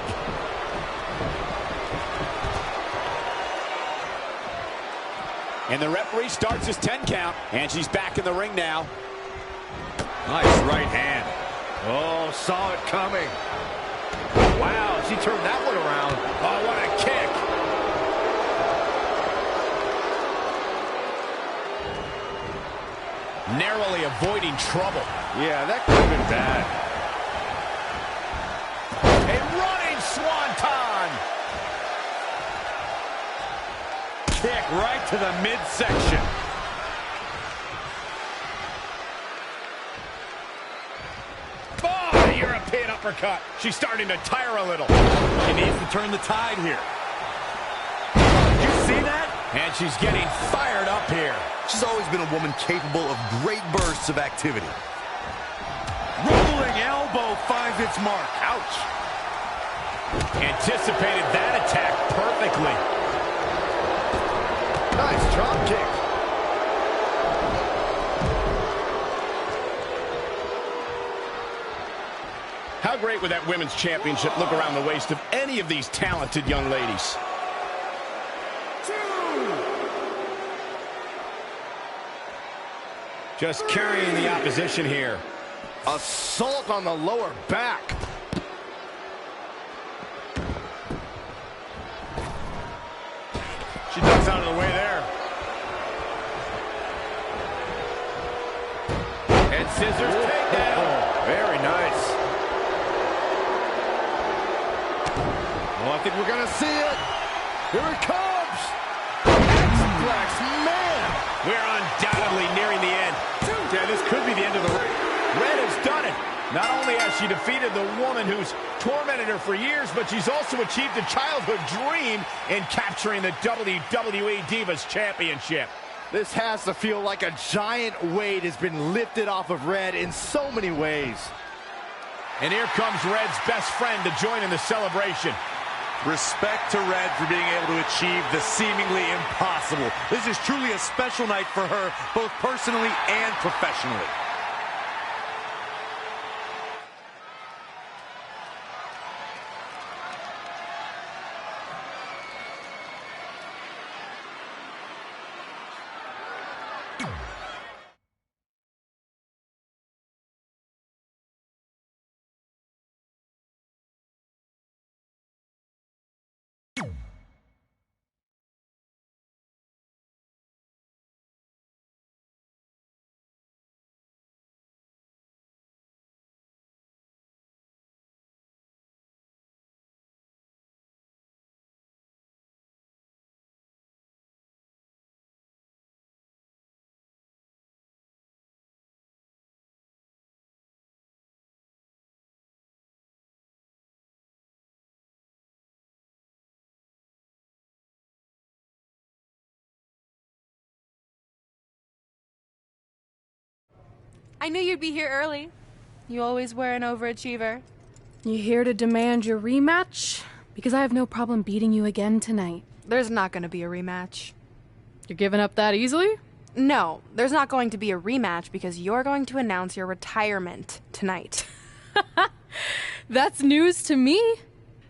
And the referee starts his 10 count, and she's back in the ring now. Nice right hand. Oh, saw it coming. Wow, she turned that one around. Oh, what a kick. Narrowly avoiding trouble. Yeah, that could have been bad. A running swanton. Kick right to the midsection. Oh, European uppercut. She's starting to tire a little. She needs to turn the tide here. Did you see that? And she's getting fired up here. She's always been a woman capable of great bursts of activity. Rolling elbow finds its mark. Ouch. Anticipated that attack perfectly. Nice drop kick. How great would that women's championship look around the waist of any of these talented young ladies? Just carrying the opposition here. Assault on the lower back. She ducks out of the way there. And scissors takedown. Very nice. Oh, I think we're going to see it. Here it comes. X-Flex, man. We're undoubtedly nearing the end. Yeah, this could be the end of the ring. Red has done it. Not only has she defeated the woman who's tormented her for years, but she's also achieved a childhood dream in capturing the WWE Divas Championship. This has to feel like a giant weight has been lifted off of Red in so many ways. And here comes Red's best friend to join in the celebration. Respect to Red for being able to achieve the seemingly impossible. This is truly a special night for her, both personally and professionally. I knew you'd be here early. You always were an overachiever. You here to demand your rematch? Because I have no problem beating you again tonight. There's not going to be a rematch. You're giving up that easily? No, there's not going to be a rematch because you're going to announce your retirement tonight. That's news to me.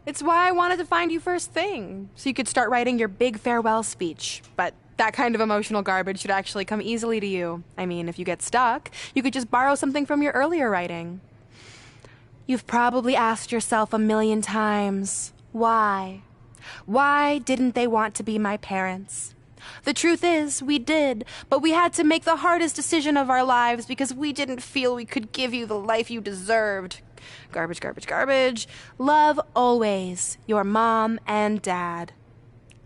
It's why I wanted to find you first thing, so you could start writing your big farewell speech. But that kind of emotional garbage should actually come easily to you. I mean, if you get stuck, you could just borrow something from your earlier writing. You've probably asked yourself a million times, why? Why didn't they want to be my parents? The truth is, we did, but we had to make the hardest decision of our lives because we didn't feel we could give you the life you deserved. Garbage, garbage, garbage. Love always, your mom and dad.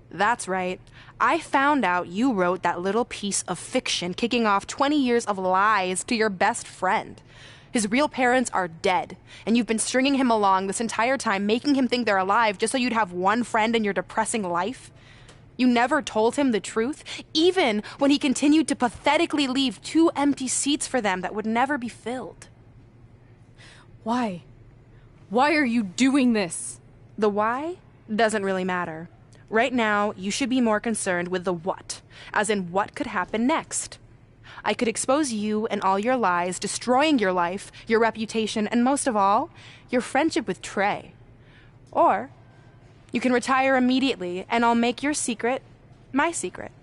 That's right. I found out you wrote that little piece of fiction kicking off 20 years of lies to your best friend. His real parents are dead, and you've been stringing him along this entire time, making him think they're alive just so you'd have one friend in your depressing life. You never told him the truth, even when he continued to pathetically leave 2 empty seats for them that would never be filled. Why? Why are you doing this? The why doesn't really matter. Right now, you should be more concerned with the what, as in what could happen next. I could expose you and all your lies, destroying your life, your reputation, and most of all, your friendship with Trey. Or you can retire immediately, and I'll make your secret my secret.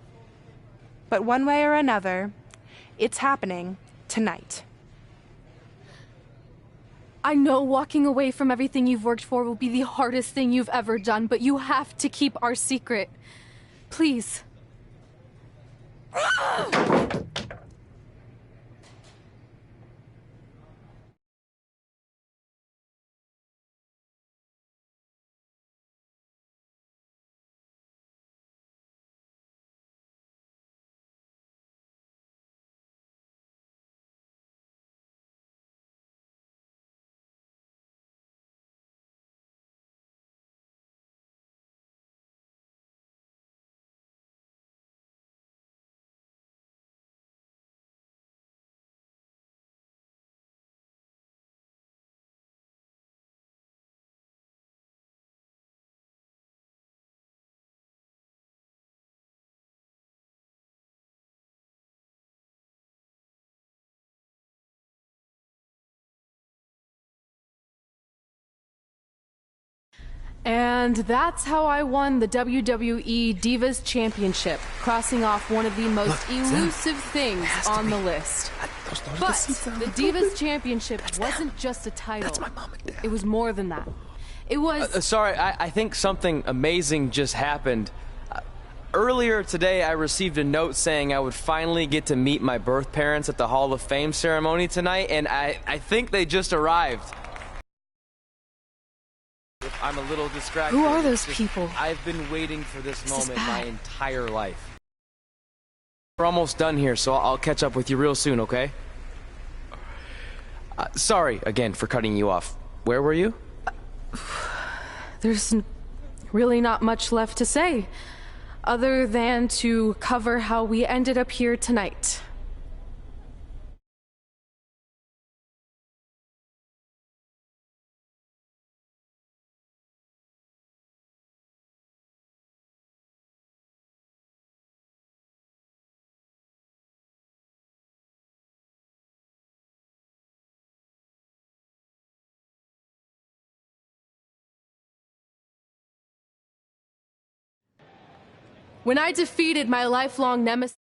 But one way or another, it's happening tonight. I know walking away from everything you've worked for will be the hardest thing you've ever done, but you have to keep our secret. Please. And that's how I won the WWE Divas Championship, crossing off one of the most elusive things on the list. But the Divas Championship wasn't just a title. That's my mom and dad. It was more than that. It was... Sorry, I think something amazing just happened. Earlier today, I received a note saying I would finally get to meet my birth parents at the Hall of Fame ceremony tonight, and I think they just arrived. I'm a little distracted. Who are those people? I've been waiting for this moment my entire life. We're almost done here, so I'll catch up with you real soon, okay? Sorry, again, for cutting you off. Where were you? There's really not much left to say. other than to cover how we ended up here tonight. When I defeated my lifelong nemesis,